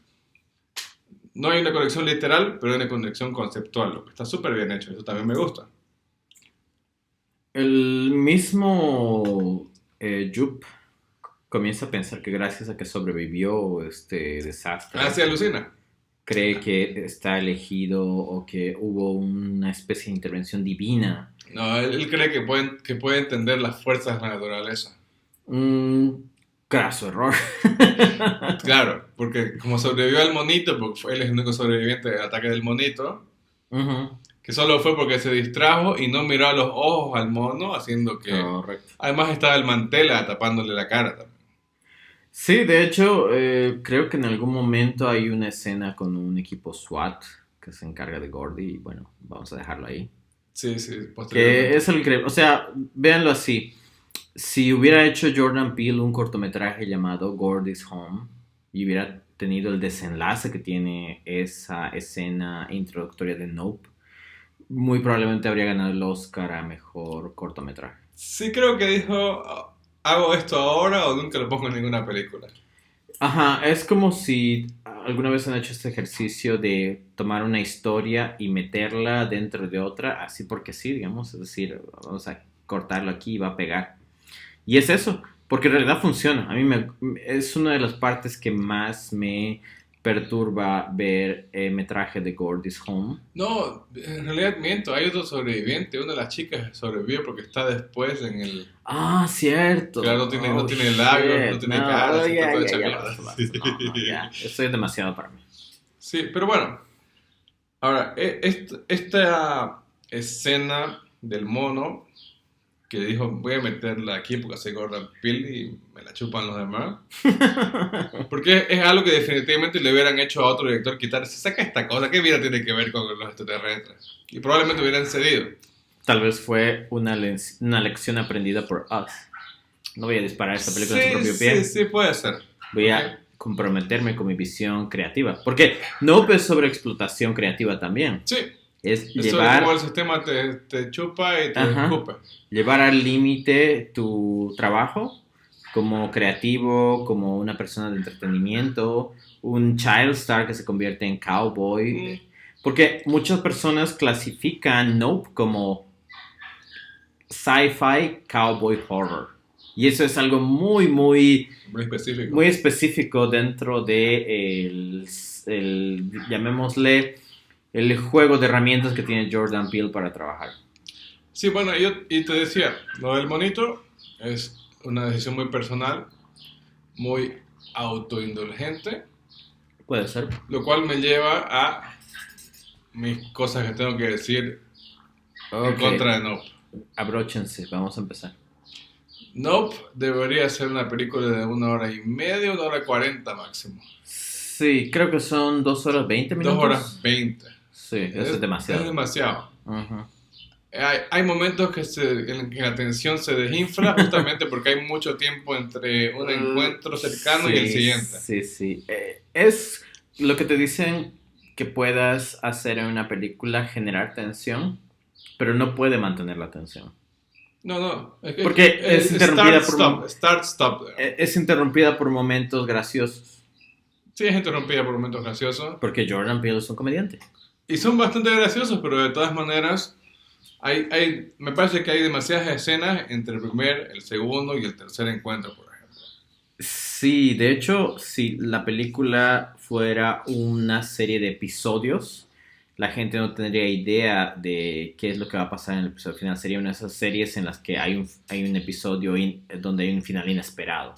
Speaker 1: no hay una conexión literal, pero hay una conexión conceptual, lo que está súper bien hecho. Eso también me gusta.
Speaker 2: El mismo Jup comienza a pensar que gracias a que sobrevivió este desastre,
Speaker 1: Ah, sí, alucina.
Speaker 2: cree que está elegido o que hubo una especie de intervención divina.
Speaker 1: No, él cree que puede entender las fuerzas de la naturaleza.
Speaker 2: Un craso error.
Speaker 1: Claro, porque como sobrevivió al monito, porque él es el único sobreviviente del ataque del monito,
Speaker 2: Ujú,
Speaker 1: que solo fue porque se distrajo y no miró a los ojos al mono, haciendo que...
Speaker 2: correcto.
Speaker 1: Además estaba el mantela tapándole la cara también.
Speaker 2: Sí, de hecho, creo que en algún momento hay una escena con un equipo SWAT que se encarga de Gordy y bueno, vamos a dejarlo ahí.
Speaker 1: Sí, sí,
Speaker 2: Que
Speaker 1: posteriormente.
Speaker 2: es el increíble. O sea, véanlo así. Si hubiera hecho Jordan Peele un cortometraje llamado Gordy's Home y hubiera tenido el desenlace que tiene esa escena introductoria de Nope, muy probablemente habría ganado el Oscar a mejor cortometraje.
Speaker 1: Sí creo que dijo, hago esto ahora o nunca lo pongo en ninguna película.
Speaker 2: Ajá, es como si alguna vez han hecho este ejercicio de tomar una historia y meterla dentro de otra, así porque sí, digamos, es decir, vamos a cortarlo aquí y va a pegar. Y es eso, porque en realidad funciona. Es una de las partes que más me perturba ver metraje de Gordy's Home.
Speaker 1: No, en realidad miento, hay otro sobreviviente, una de las chicas sobrevivió porque está después en el...
Speaker 2: Ah, cierto.
Speaker 1: Claro, no
Speaker 2: Oh,
Speaker 1: tiene labios, no
Speaker 2: shit.
Speaker 1: tiene
Speaker 2: No,
Speaker 1: cara,
Speaker 2: oh,
Speaker 1: sí, está
Speaker 2: ya,
Speaker 1: toda
Speaker 2: ya,
Speaker 1: hecha
Speaker 2: ya,
Speaker 1: mierda.
Speaker 2: basta, basta. No, no, ya. Esto es demasiado para mí.
Speaker 1: Sí, pero bueno, ahora, esta escena del mono que dijo, voy a meterla aquí porque soy Gordon Peele y me la chupan los demás. Porque es algo que definitivamente le hubieran hecho a otro director quitar. Se saca esta cosa, ¿qué vida tiene que ver con los extraterrestres? Y probablemente hubieran cedido.
Speaker 2: Tal vez fue una lección aprendida por Us. No voy a disparar esta película en su
Speaker 1: Sí,
Speaker 2: propio
Speaker 1: sí,
Speaker 2: pie.
Speaker 1: sí, puede ser.
Speaker 2: Voy
Speaker 1: Ok.
Speaker 2: a comprometerme con mi visión creativa. Porque Nope es sobre explotación creativa también.
Speaker 1: Sí,
Speaker 2: Es
Speaker 1: esto es como el
Speaker 2: llevar,
Speaker 1: sistema te chupa y te
Speaker 2: ajá,
Speaker 1: escupe.
Speaker 2: llevar al límite tu trabajo como creativo, como una persona de entretenimiento, un child star que se convierte en cowboy.
Speaker 1: Mm,
Speaker 2: Porque muchas personas clasifican Nope como sci-fi cowboy horror. Y eso es algo
Speaker 1: muy específico.
Speaker 2: muy específico dentro de llamémosle, el juego de herramientas que tiene Jordan Peele para trabajar.
Speaker 1: Sí, bueno, y te decía, lo del monito es una decisión muy personal, muy autoindulgente,
Speaker 2: Puede ser.
Speaker 1: lo cual me lleva a mis cosas que tengo que decir en
Speaker 2: Ok,
Speaker 1: contra de Nope.
Speaker 2: abróchense, vamos a empezar.
Speaker 1: Nope debería ser una película de 1 hora y media, 1 hora y 40 máximo.
Speaker 2: Sí, creo que son 2 horas 20
Speaker 1: Dos
Speaker 2: minutos.
Speaker 1: horas 20.
Speaker 2: Sí, eso es demasiado.
Speaker 1: Es demasiado.
Speaker 2: Ujú.
Speaker 1: Hay momentos en que la tensión se desinfla justamente porque hay mucho tiempo entre un encuentro cercano y el siguiente.
Speaker 2: Sí, sí. Es lo que te dicen que puedas hacer en una película, generar tensión, pero no puede mantener la tensión.
Speaker 1: No.
Speaker 2: Porque es interrumpida
Speaker 1: Start, stop.
Speaker 2: es interrumpida por momentos graciosos.
Speaker 1: Sí, es interrumpida por momentos graciosos.
Speaker 2: Porque Jordan Peele es un comediante.
Speaker 1: Y son bastante graciosos, pero de todas maneras, me parece que hay demasiadas escenas entre el primer, el segundo y el tercer encuentro, por ejemplo.
Speaker 2: Sí, de hecho, si la película fuera una serie de episodios, la gente no tendría idea de qué es lo que va a pasar en el episodio final. Sería una de esas series en las que hay un episodio donde hay un final inesperado.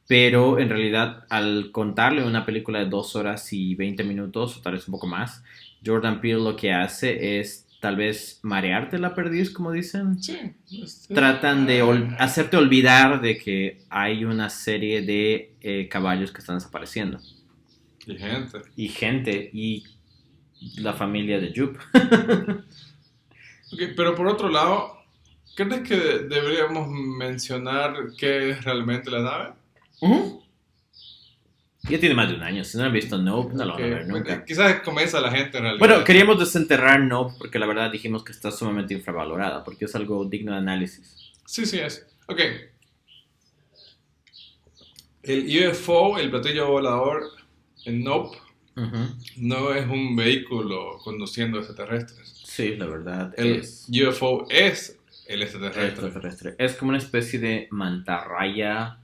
Speaker 2: Pero en realidad, al contarle una película de 2 horas y 20 minutos, o tal vez un poco más, Jordan Peele lo que hace es tal vez marearte la perdiz, como dicen.
Speaker 1: Sí.
Speaker 2: Tratan de hacerte olvidar de que hay una serie de caballos que están desapareciendo.
Speaker 1: Y gente.
Speaker 2: Y gente, y la familia de Jupe.
Speaker 1: Okay, pero por otro lado, ¿crees que deberíamos mencionar qué es realmente la nave?
Speaker 2: Ya tiene más de un año. Si no lo han visto Nope, no lo van a ver
Speaker 1: Bueno,
Speaker 2: nunca.
Speaker 1: quizás convence a la gente en realidad.
Speaker 2: Bueno, queríamos desenterrar Nope porque la verdad dijimos que está sumamente infravalorada, porque es algo digno de análisis.
Speaker 1: Sí, es. Ok. El UFO, el platillo volador en Nope, no es un vehículo conduciendo extraterrestres.
Speaker 2: Sí, la verdad
Speaker 1: El
Speaker 2: es.
Speaker 1: UFO es el extraterrestre.
Speaker 2: Extraterrestre. Es como una especie de mantarraya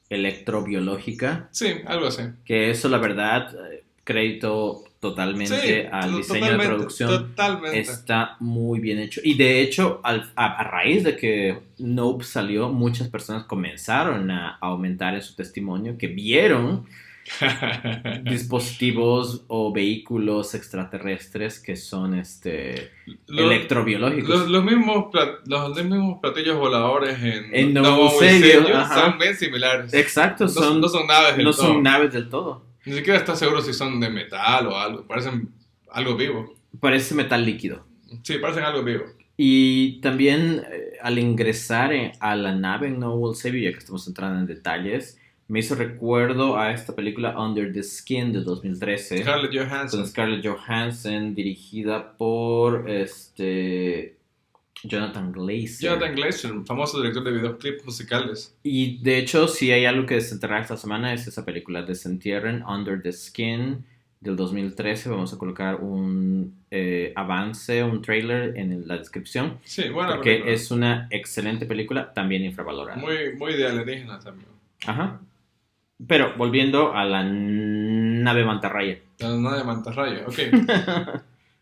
Speaker 2: electrobiológica,
Speaker 1: Sí, algo así.
Speaker 2: que eso la verdad, crédito totalmente
Speaker 1: Sí,
Speaker 2: al diseño de producción,
Speaker 1: totalmente.
Speaker 2: está muy bien hecho. Y de hecho, a raíz de que Nope salió, muchas personas comenzaron a aumentar en su testimonio que vieron dispositivos o vehículos extraterrestres que son electrobiológicos.
Speaker 1: Los mismos platillos voladores
Speaker 2: En
Speaker 1: No
Speaker 2: No
Speaker 1: One Will
Speaker 2: Savior,
Speaker 1: Save You
Speaker 2: ajá.
Speaker 1: son bien similares.
Speaker 2: Exacto,
Speaker 1: No son naves del
Speaker 2: no
Speaker 1: todo.
Speaker 2: son naves del todo.
Speaker 1: Ni siquiera estás seguro si son de metal o algo. Parecen algo vivo.
Speaker 2: Parece metal líquido.
Speaker 1: Sí, parecen algo vivo.
Speaker 2: Y también al ingresar a la nave en No Will Save You, ya que estamos entrando en detalles, me hizo recuerdo a esta película Under the Skin de 2013.
Speaker 1: Scarlett Johansson.
Speaker 2: Con Scarlett Johansson, dirigida por Jonathan Glazer.
Speaker 1: Jonathan Glazer, famoso director de videoclips musicales.
Speaker 2: Y de hecho, si hay algo que desenterrar esta semana es esa película, Desentierren, Under the Skin, del 2013. Vamos a colocar un avance, un trailer en la descripción.
Speaker 1: Sí, bueno.
Speaker 2: Porque película. Es una excelente película, también infravalorada.
Speaker 1: Muy de alienígena también.
Speaker 2: Ajá. Pero volviendo a la nave mantarraya.
Speaker 1: La nave mantarraya, ok.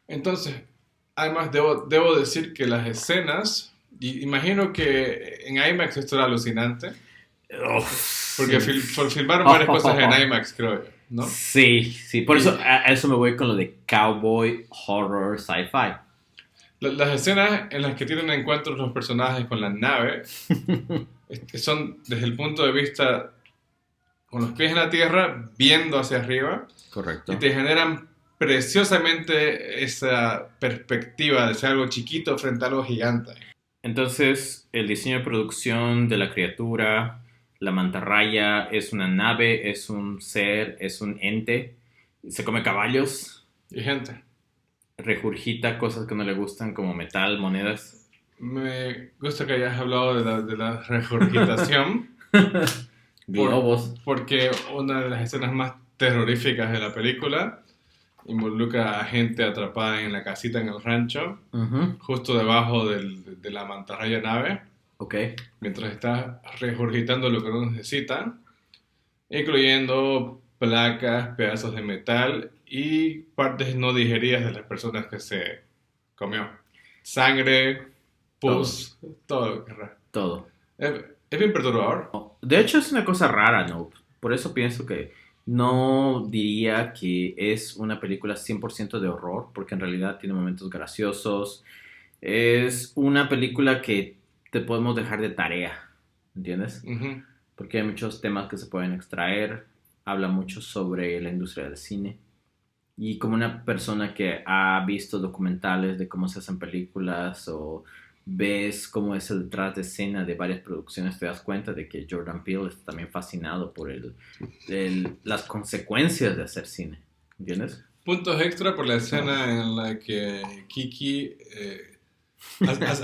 Speaker 1: Entonces, además debo decir que las escenas, y imagino que en IMAX esto era alucinante. Porque filmaron varias cosas en IMAX, creo yo, ¿no?
Speaker 2: Sí. Por eso a eso me voy con lo de cowboy, horror, sci-fi.
Speaker 1: Las escenas en las que tienen encuentros los personajes con la nave son desde el punto de vista con los pies en la tierra, viendo hacia arriba.
Speaker 2: Correcto.
Speaker 1: Y te generan preciosamente esa perspectiva de ser algo chiquito frente a algo gigante.
Speaker 2: Entonces, el diseño de producción de la criatura, la mantarraya, es una nave, es un ser, es un ente, se come caballos.
Speaker 1: Y gente.
Speaker 2: Regurgita cosas que no le gustan, como metal, monedas.
Speaker 1: Me gusta que hayas hablado de la regurgitación.
Speaker 2: Globos.
Speaker 1: Porque una de las escenas más terroríficas de la película involucra a gente atrapada en la casita en el rancho, justo debajo de la mantarraya nave, mientras está regurgitando lo que no necesita, incluyendo placas, pedazos de metal y partes no digeridas de las personas que se comió. Sangre, pus, todo lo que raro.
Speaker 2: Todo.
Speaker 1: Es bien perturbador.
Speaker 2: De hecho, es una cosa rara, ¿no? Por eso pienso que no diría que es una película 100% de horror, porque en realidad tiene momentos graciosos. Es una película que te podemos dejar de tarea, ¿entiendes?
Speaker 1: Uh-huh.
Speaker 2: Porque hay muchos temas que se pueden extraer. Habla mucho sobre la industria del cine. Y como una persona que ha visto documentales de cómo se hacen películas o ves cómo es el detrás de escena de varias producciones, te das cuenta de que Jordan Peele está también fascinado por las consecuencias de hacer cine, ¿entiendes?
Speaker 1: Puntos extra por la escena en la que Kiki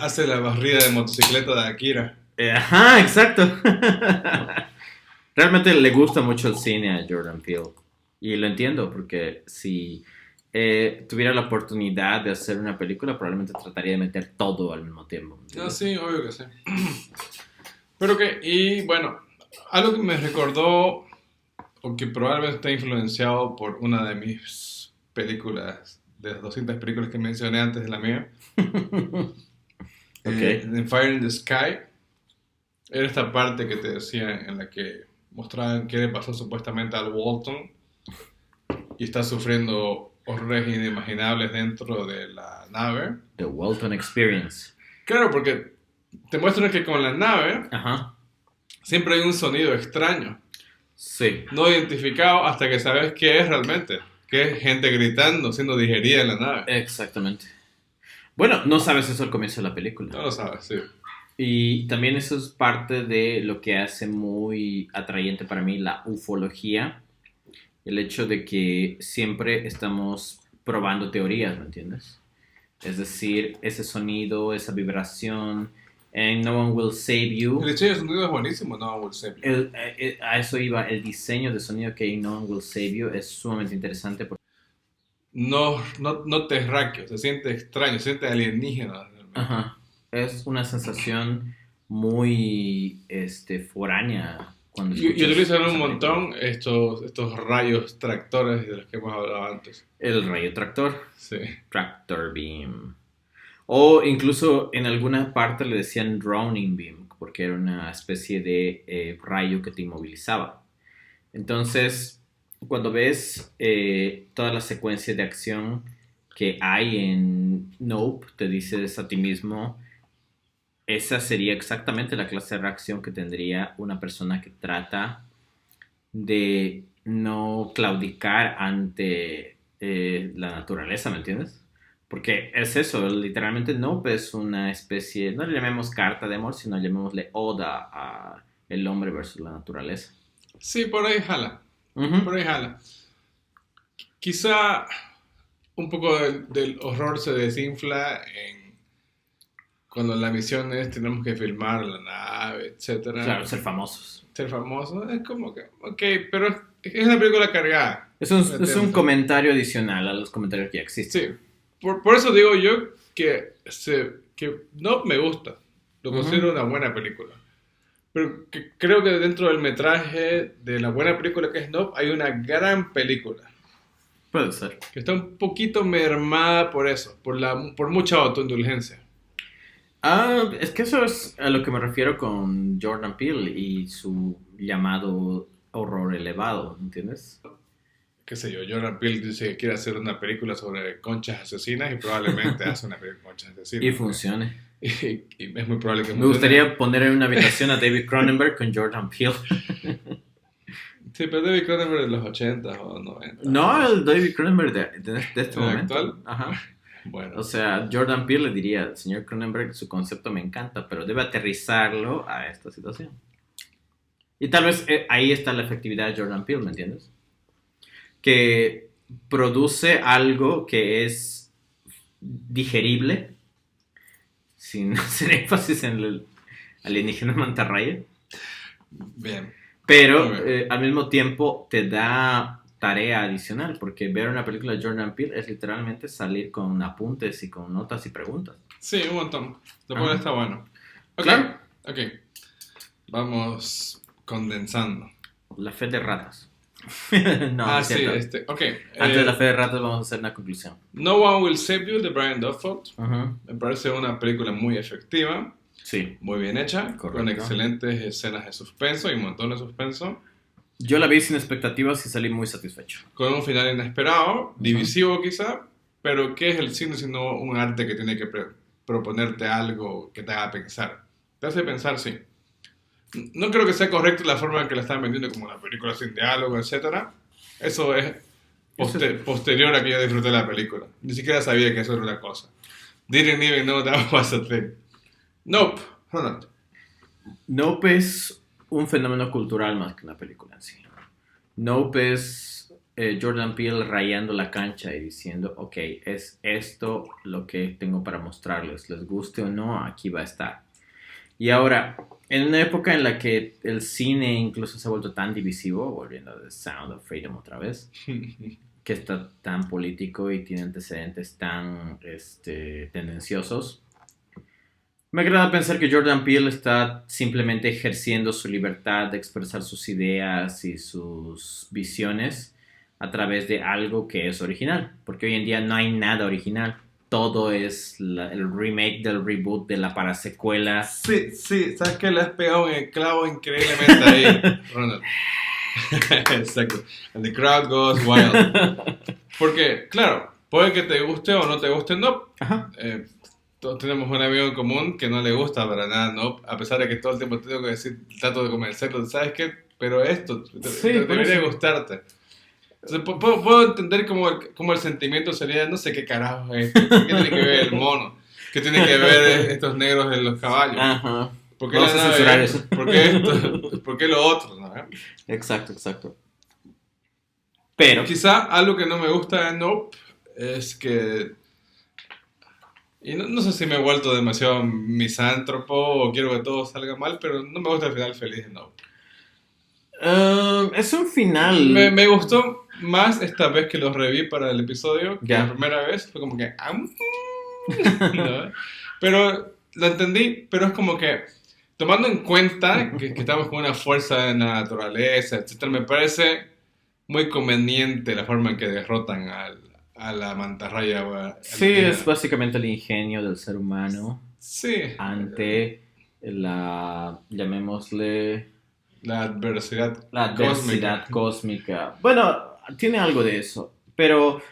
Speaker 1: hace la barrida de motocicleta de Akira.
Speaker 2: Ajá, exacto. Realmente le gusta mucho el cine a Jordan Peele. Y lo entiendo, porque si tuviera la oportunidad de hacer una película, probablemente trataría de meter todo al mismo tiempo.
Speaker 1: Ah, sí, obvio que sí. Pero y bueno, algo que me recordó, o que probablemente está influenciado por una de mis películas, de las 200 películas que mencioné antes de la mía, en Fire in the Sky, era esta parte que te decía en la que mostraban qué le pasó supuestamente al Walton y está sufriendo horrores inimaginables dentro de la nave.
Speaker 2: The Walton Experience.
Speaker 1: Claro, porque te muestran que con la nave siempre hay un sonido extraño.
Speaker 2: Sí.
Speaker 1: No identificado hasta que sabes qué es realmente. Que es gente gritando, siendo digerida en la nave.
Speaker 2: Exactamente. Bueno, no sabes eso al comienzo de la película.
Speaker 1: No lo sabes, sí.
Speaker 2: Y también eso es parte de lo que hace muy atrayente para mí la ufología. El hecho de que siempre estamos probando teorías, ¿me entiendes? Es decir, ese sonido, esa vibración, en No One Will Save You.
Speaker 1: El diseño de sonido es buenísimo, No One Will Save You.
Speaker 2: A eso iba, el diseño de sonido que hay en No One Will Save You es sumamente interesante. Porque
Speaker 1: no terráqueo, se siente extraño, se siente alienígena.
Speaker 2: Ajá. es una sensación muy foránea cuando
Speaker 1: Y
Speaker 2: escuchas
Speaker 1: utilizan
Speaker 2: esa
Speaker 1: un
Speaker 2: película.
Speaker 1: montón estos rayos tractores de los que hemos hablado antes.
Speaker 2: El rayo tractor,
Speaker 1: Sí.
Speaker 2: tractor beam. O incluso en alguna parte le decían drowning beam, porque era una especie de rayo que te inmovilizaba. Entonces, cuando ves toda la secuencia de acción que hay en Nope, te dices a ti mismo, esa sería exactamente la clase de reacción que tendría una persona que trata de no claudicar ante la naturaleza, ¿me entiendes? Porque es eso, literalmente Nope es una especie, no le llamemos carta de amor, sino llamémosle oda a el hombre versus la naturaleza.
Speaker 1: Sí, por ahí jala.
Speaker 2: Ujú.
Speaker 1: Por ahí jala. Quizá un poco del horror se desinfla cuando la misión es tenemos que filmar la nave, etcétera.
Speaker 2: Claro, ser famosos.
Speaker 1: Ser famoso. Es como que, ok, pero es una película cargada.
Speaker 2: Es
Speaker 1: ¿Me
Speaker 2: un, es un
Speaker 1: entiendes?
Speaker 2: comentario adicional a los comentarios que ya existen.
Speaker 1: Sí, por eso digo yo que no me gusta. Lo considero
Speaker 2: Ujú.
Speaker 1: una buena película. Pero creo que dentro del metraje de la buena película que es Nope hay una gran película.
Speaker 2: Puede ser.
Speaker 1: Que está un poquito mermada por eso, por mucha autoindulgencia.
Speaker 2: Es que eso es a lo que me refiero con Jordan Peele y su llamado horror elevado, ¿entiendes?
Speaker 1: Qué sé yo, Jordan Peele dice que quiere hacer una película sobre conchas asesinas y probablemente hace una película de conchas asesinas.
Speaker 2: Y
Speaker 1: ¿no?
Speaker 2: funcione.
Speaker 1: Y es muy probable que
Speaker 2: Me
Speaker 1: funcione.
Speaker 2: gustaría poner en una habitación a David Cronenberg con Jordan Peele.
Speaker 1: Sí, pero David Cronenberg de los 80 o 90.
Speaker 2: No, el David Cronenberg de este
Speaker 1: ¿El
Speaker 2: momento.
Speaker 1: actual?
Speaker 2: Ajá.
Speaker 1: Bueno,
Speaker 2: O sea, Jordan Peele le diría, señor Cronenberg, su concepto me encanta, pero debe aterrizarlo a esta situación. Y tal vez ahí está la efectividad de Jordan Peele, ¿me entiendes? Que produce algo que es digerible, sin hacer énfasis en el alienígena mantarraya,
Speaker 1: bien.
Speaker 2: pero
Speaker 1: Muy bien.
Speaker 2: al mismo tiempo te da tarea adicional, porque ver una película de Jordan Peele es literalmente salir con apuntes y con notas y preguntas.
Speaker 1: Sí, un montón. Lo cual
Speaker 2: Ajá.
Speaker 1: está bueno. Ok,
Speaker 2: Claro.
Speaker 1: ok. Vamos condensando.
Speaker 2: La fe de ratas. No,
Speaker 1: Ah,
Speaker 2: es
Speaker 1: sí,
Speaker 2: cierto.
Speaker 1: ok.
Speaker 2: Antes de la fe de ratas vamos a hacer una conclusión.
Speaker 1: No One Will Save You de Brian Dufford.
Speaker 2: Ajá.
Speaker 1: Me parece una película muy efectiva,
Speaker 2: Sí,
Speaker 1: muy bien hecha, con
Speaker 2: correcto.
Speaker 1: excelentes escenas de suspenso y un montón de suspenso,
Speaker 2: Yo la vi sin expectativas y salí muy satisfecho.
Speaker 1: con un final inesperado, divisivo quizá, pero ¿qué es el cine sino un arte que tiene que proponerte algo que te haga pensar? Te hace pensar, sí. No creo que sea correcto la forma en que la están vendiendo como una película sin diálogo, etc. Eso es posterior a que yo disfruté la película. Ni siquiera sabía que eso era una cosa. Didn't even know that was a thing. Nope, Ronald.
Speaker 2: Nope es un fenómeno cultural más que una película en sí. Nope es Jordan Peele rayando la cancha y diciendo, ok, es esto lo que tengo para mostrarles, les guste o no, aquí va a estar. Y ahora, en una época en la que el cine incluso se ha vuelto tan divisivo, volviendo a The Sound of Freedom otra vez, que está tan político y tiene antecedentes tan tendenciosos, me agrada pensar que Jordan Peele está simplemente ejerciendo su libertad de expresar sus ideas y sus visiones a través de algo que es original, porque hoy en día no hay nada original. Todo es el remake del reboot de la parasecuela.
Speaker 1: Sí, sí, sabes que le has pegado en el clavo increíblemente ahí, Ronald. Exacto. And the crowd goes wild. Porque, claro, puede que te guste o no te guste Nope.
Speaker 2: Ajá.
Speaker 1: Todos tenemos un amigo en común que no le gusta para nada Nope, a pesar de que todo el tiempo tengo que decir, trato de convencerlo, ¿sabes qué? Pero esto
Speaker 2: Sí,
Speaker 1: debería
Speaker 2: por eso.
Speaker 1: gustarte. Entonces, puedo entender cómo el sentimiento sería, no sé qué carajo es esto, qué tiene que ver el mono, qué tiene que ver estos negros en los caballos,
Speaker 2: Ajá.
Speaker 1: por qué
Speaker 2: Vamos
Speaker 1: la
Speaker 2: a
Speaker 1: nave
Speaker 2: censurar
Speaker 1: esto?
Speaker 2: eso.
Speaker 1: ¿Por qué esto? ¿Por qué lo otro? ¿No?
Speaker 2: Exacto, exacto. Pero,
Speaker 1: Quizá algo que no me gusta de Nope es que, y no sé si me he vuelto demasiado misántropo o quiero que todo salga mal, pero no me gusta el final feliz de Nope.
Speaker 2: es un final.
Speaker 1: Me gustó más esta vez que los reví para el episodio que
Speaker 2: Ya.
Speaker 1: la primera vez. Fue como que... ¿no? Pero lo entendí, pero es como que, tomando en cuenta que estamos con una fuerza en la naturaleza, etcétera, me parece muy conveniente la forma en que derrotan a la mantarraya
Speaker 2: Sí, es
Speaker 1: alienígena.
Speaker 2: básicamente el ingenio del ser humano
Speaker 1: Sí,
Speaker 2: ante la, llamémosle,
Speaker 1: la adversidad
Speaker 2: la
Speaker 1: cósmica.
Speaker 2: adversidad cósmica. Bueno, tiene algo de eso, pero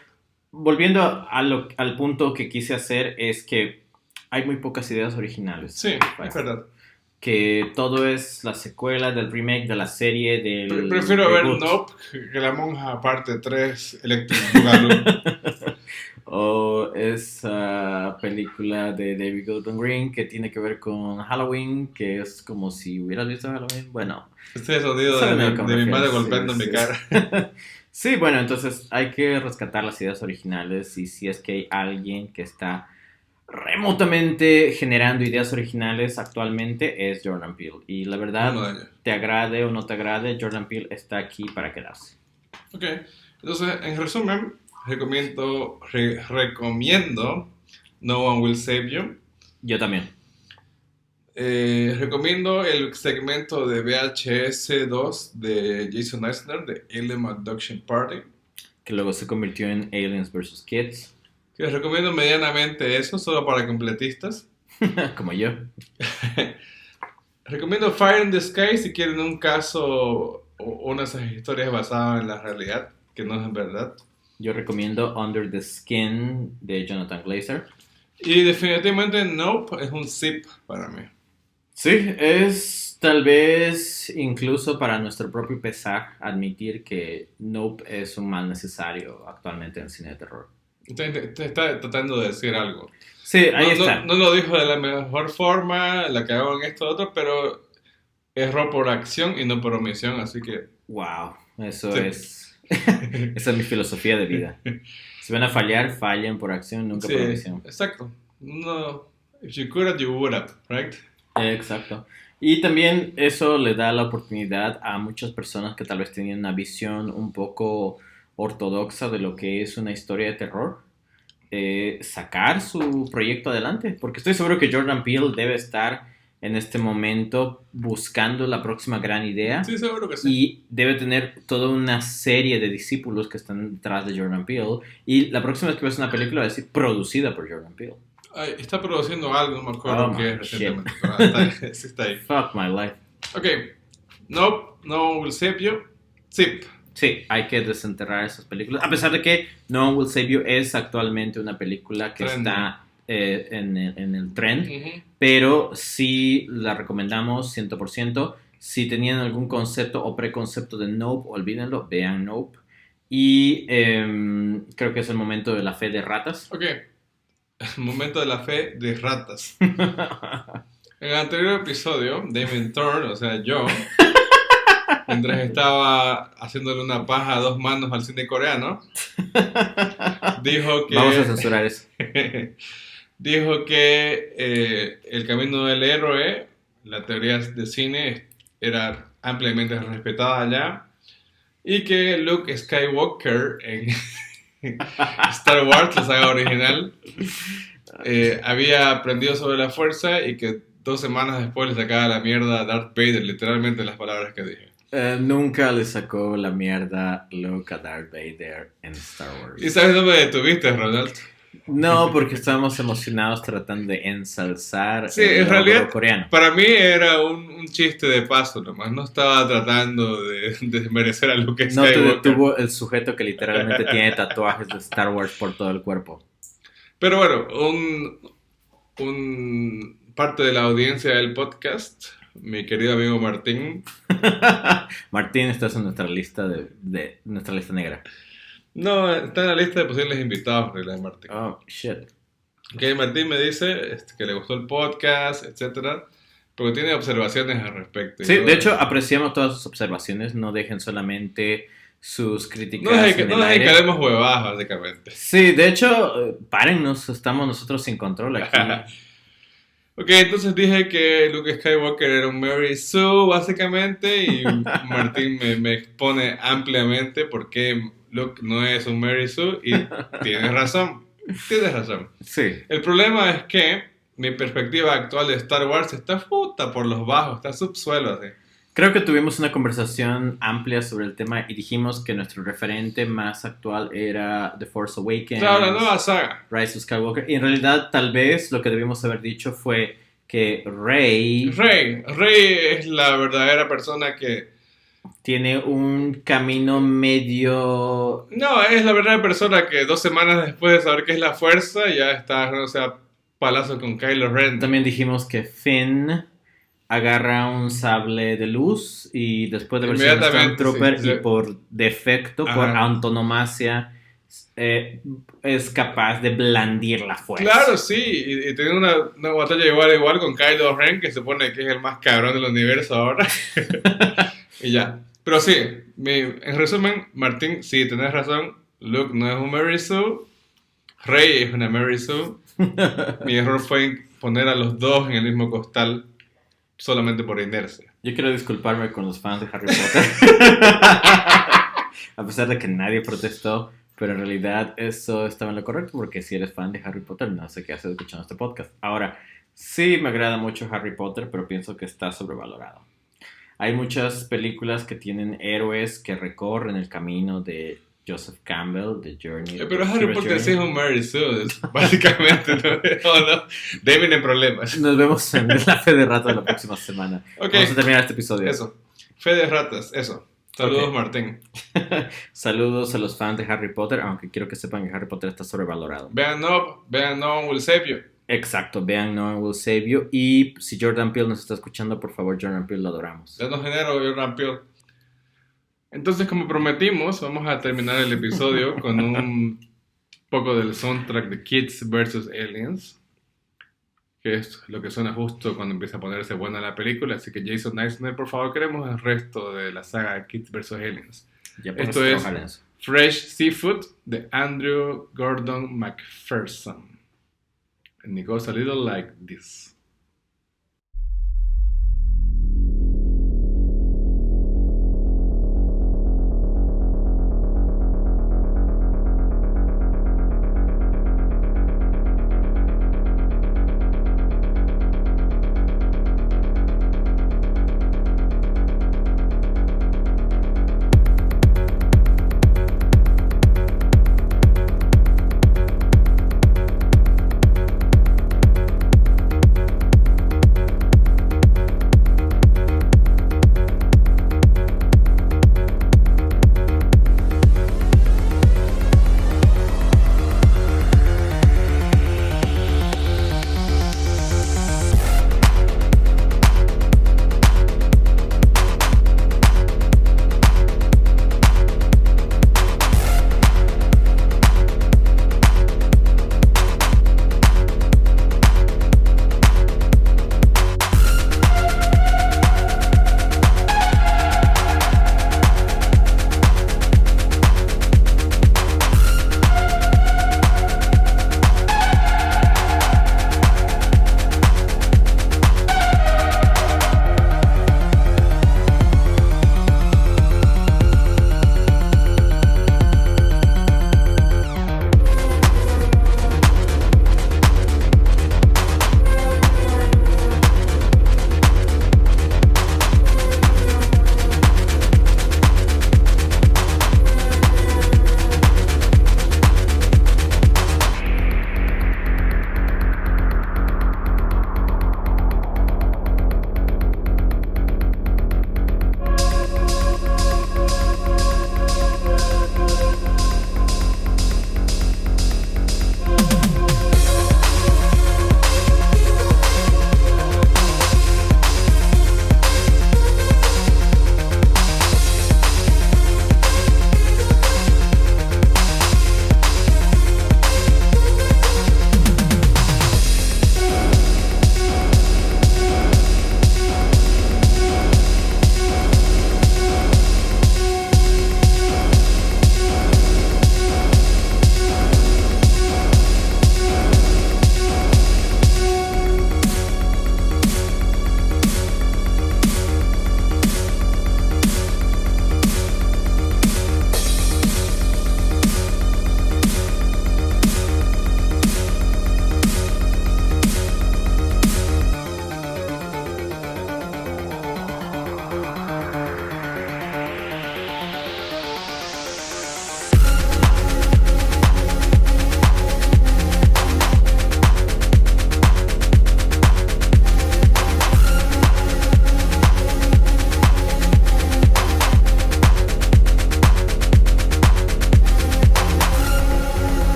Speaker 2: volviendo al punto que quise hacer es que hay muy pocas ideas originales
Speaker 1: Sí,
Speaker 2: en
Speaker 1: es
Speaker 2: Sci-Fi.
Speaker 1: verdad.
Speaker 2: Que todo es la secuela del remake de la serie del
Speaker 1: Prefiero ver
Speaker 2: reboot.
Speaker 1: Nope que La Monja parte 3 Electric Boogaloo.
Speaker 2: O esa película de David Gordon Green que tiene que ver con Halloween, que es como si hubieras visto Halloween. Bueno,
Speaker 1: Este es el sonido
Speaker 2: saben a lo que me
Speaker 1: de mi
Speaker 2: refiero.
Speaker 1: madre
Speaker 2: Sí,
Speaker 1: golpeando en mi
Speaker 2: sí.
Speaker 1: cara.
Speaker 2: Sí, bueno, entonces hay que rescatar las ideas originales y si es que hay alguien que está remotamente generando ideas originales actualmente es Jordan Peele. Y la
Speaker 1: Uno
Speaker 2: verdad,
Speaker 1: de ellos.
Speaker 2: te agrade o no te agrade, Jordan Peele está aquí para quedarse.
Speaker 1: Ok, entonces, en resumen, recomiendo No One Will Save You.
Speaker 2: Yo también,
Speaker 1: Recomiendo el segmento de VHS 2 de Jason Eisner de Alien Abduction Party.
Speaker 2: que luego se convirtió en Aliens vs. Kids,
Speaker 1: Que les recomiendo medianamente eso, solo para completistas.
Speaker 2: como yo.
Speaker 1: Recomiendo Fire in the Sky si quieren un caso o una de esas historias basadas en la realidad, que no es en verdad.
Speaker 2: Yo recomiendo Under the Skin de Jonathan Glazer.
Speaker 1: Y definitivamente Nope es un zip para mí.
Speaker 2: Sí, es tal vez incluso para nuestro propio pesar admitir que Nope es un mal necesario actualmente en el cine de terror.
Speaker 1: Te está tratando de decir algo.
Speaker 2: Sí, ahí está.
Speaker 1: No lo dijo de la mejor forma, la cagó en esto otro, pero erró por acción y no por omisión, así que...
Speaker 2: Wow, eso
Speaker 1: Sí.
Speaker 2: es. Esa es mi filosofía de vida. Si van a fallar, fallen por acción, nunca por
Speaker 1: Sí,
Speaker 2: omisión.
Speaker 1: exacto. No, if you could have, you would have, right?
Speaker 2: Exacto. Y también eso le da la oportunidad a muchas personas que tal vez tenían una visión un poco ortodoxa de lo que es una historia de terror, sacar su proyecto adelante. Porque estoy seguro que Jordan Peele debe estar en este momento buscando la próxima gran idea
Speaker 1: Sí, seguro que sí.
Speaker 2: y debe tener toda una serie de discípulos que están detrás de Jordan Peele. Y la próxima vez que veas una película va a decir producida por Jordan Peele.
Speaker 1: Ay, está produciendo algo, no me acuerdo
Speaker 2: Oh
Speaker 1: qué
Speaker 2: my
Speaker 1: es
Speaker 2: shit.
Speaker 1: recientemente, pero sí está ahí.
Speaker 2: Fuck my life.
Speaker 1: Ok, Nope, No One Will Save You, Zip.
Speaker 2: Sí, hay que desenterrar esas películas. A pesar de que No One Will Save You es actualmente una película que
Speaker 1: Trending.
Speaker 2: está en el trend,
Speaker 1: Ujú.
Speaker 2: pero sí la recomendamos 100%. Si tenían algún concepto o preconcepto de Nope, olvídenlo, vean Nope. Y creo que es el momento de la fe de ratas.
Speaker 1: Ok, momento de la fe de ratas. En el anterior episodio, Damien Thorne, o sea, yo, mientras estaba haciéndole una paja a dos manos al cine coreano, dijo que...
Speaker 2: Vamos a censurar eso.
Speaker 1: dijo que el camino del héroe, la teoría de cine, era ampliamente respetada allá y que Luke Skywalker en Star Wars, la saga original, había aprendido sobre la fuerza y que 2 semanas después le sacaba la mierda a Darth Vader, literalmente las palabras que dije.
Speaker 2: Nunca le sacó la mierda Luke a Darth Vader en Star Wars.
Speaker 1: ¿Y sabes dónde me detuviste, Ronald?
Speaker 2: No, porque estábamos emocionados tratando de ensalzar
Speaker 1: Sí,
Speaker 2: el
Speaker 1: en realidad,
Speaker 2: logro coreano.
Speaker 1: para mí era un chiste de paso nomás. No estaba tratando de desmerecer a Luke
Speaker 2: No te
Speaker 1: Skywalker.
Speaker 2: detuvo el sujeto que literalmente tiene tatuajes de Star Wars por todo el cuerpo.
Speaker 1: Pero bueno, un parte de la audiencia del podcast, mi querido amigo Martín.
Speaker 2: Martín, estás en nuestra lista de nuestra lista negra.
Speaker 1: No, está en la lista de posibles invitados, en realidad, Martín.
Speaker 2: Oh, shit.
Speaker 1: Que Martín me dice que le gustó el podcast, etcétera, pero tiene observaciones al respecto.
Speaker 2: Sí, de hecho, apreciamos todas sus observaciones. No dejen solamente sus críticas
Speaker 1: no
Speaker 2: en
Speaker 1: dejen
Speaker 2: el
Speaker 1: que
Speaker 2: aire.
Speaker 1: demos huevadas, básicamente.
Speaker 2: Sí, de hecho, párennos, estamos nosotros sin control aquí.
Speaker 1: Ok, entonces dije que Luke Skywalker era un Mary Sue, básicamente, y Martín me expone ampliamente por qué Luke no es un Mary Sue, y tienes razón.
Speaker 2: Sí.
Speaker 1: El problema es que mi perspectiva actual de Star Wars está puta por los bajos, está subsuelo así.
Speaker 2: Creo que tuvimos una conversación amplia sobre el tema y dijimos que nuestro referente más actual era The Force Awakens.
Speaker 1: Claro, la nueva saga.
Speaker 2: Rise of Skywalker. Y en realidad, tal vez lo que debimos haber dicho fue que Rey
Speaker 1: Es la verdadera persona que...
Speaker 2: tiene un camino medio...
Speaker 1: No, es la verdadera persona que 2 semanas después de saber qué es la fuerza, ya está, o sea, palazo con Kylo Ren.
Speaker 2: También dijimos que Finn agarra un sable de luz y después de verse un Stormtrooper
Speaker 1: sí.
Speaker 2: Y por defecto, por antonomasia, es capaz de blandir la fuerza.
Speaker 1: Claro, sí, y tiene una batalla igual con Kylo Ren, que se supone que es el más cabrón del universo ahora. Y ya. Pero sí, en resumen, Martín, sí, tenés razón. Luke no es un Mary Sue. Rey es una Mary Sue. Mi error fue poner a los dos en el mismo costal solamente por inercia.
Speaker 2: Yo quiero disculparme con los fans de Harry Potter. A pesar de que nadie protestó, pero en realidad eso estaba en lo correcto, porque si eres fan de Harry Potter, no sé qué haces escuchando este podcast. Ahora, sí me agrada mucho Harry Potter, pero pienso que está sobrevalorado. Hay muchas películas que tienen héroes que recorren el camino de Joseph Campbell, The Journey.
Speaker 1: Pero Harry Potter sí es un Mary Sue, básicamente. No, David en problemas.
Speaker 2: Nos vemos en la Fe de Ratas la próxima semana.
Speaker 1: Okay.
Speaker 2: Vamos a terminar este episodio.
Speaker 1: Eso. Fe de Ratas, eso. Saludos, okay. Martín.
Speaker 2: Saludos a los fans de Harry Potter, aunque quiero que sepan que Harry Potter está sobrevalorado.
Speaker 1: Vean No One Will Save You.
Speaker 2: Exacto, vean No One Will Save You. Y si Jordan Peele nos está escuchando, por favor, Jordan Peele, lo adoramos.
Speaker 1: Danos dinero, Jordan Peele. Entonces, como prometimos, vamos a terminar el episodio con un poco del soundtrack de Kids vs. Aliens, que es lo que suena justo cuando empieza a ponerse buena la película. Así que Jason Eisner, por favor, queremos el resto de la saga Kids vs. Aliens. Esto es Fresh Seafood de Andrew Gordon McPherson. And it goes a little like this.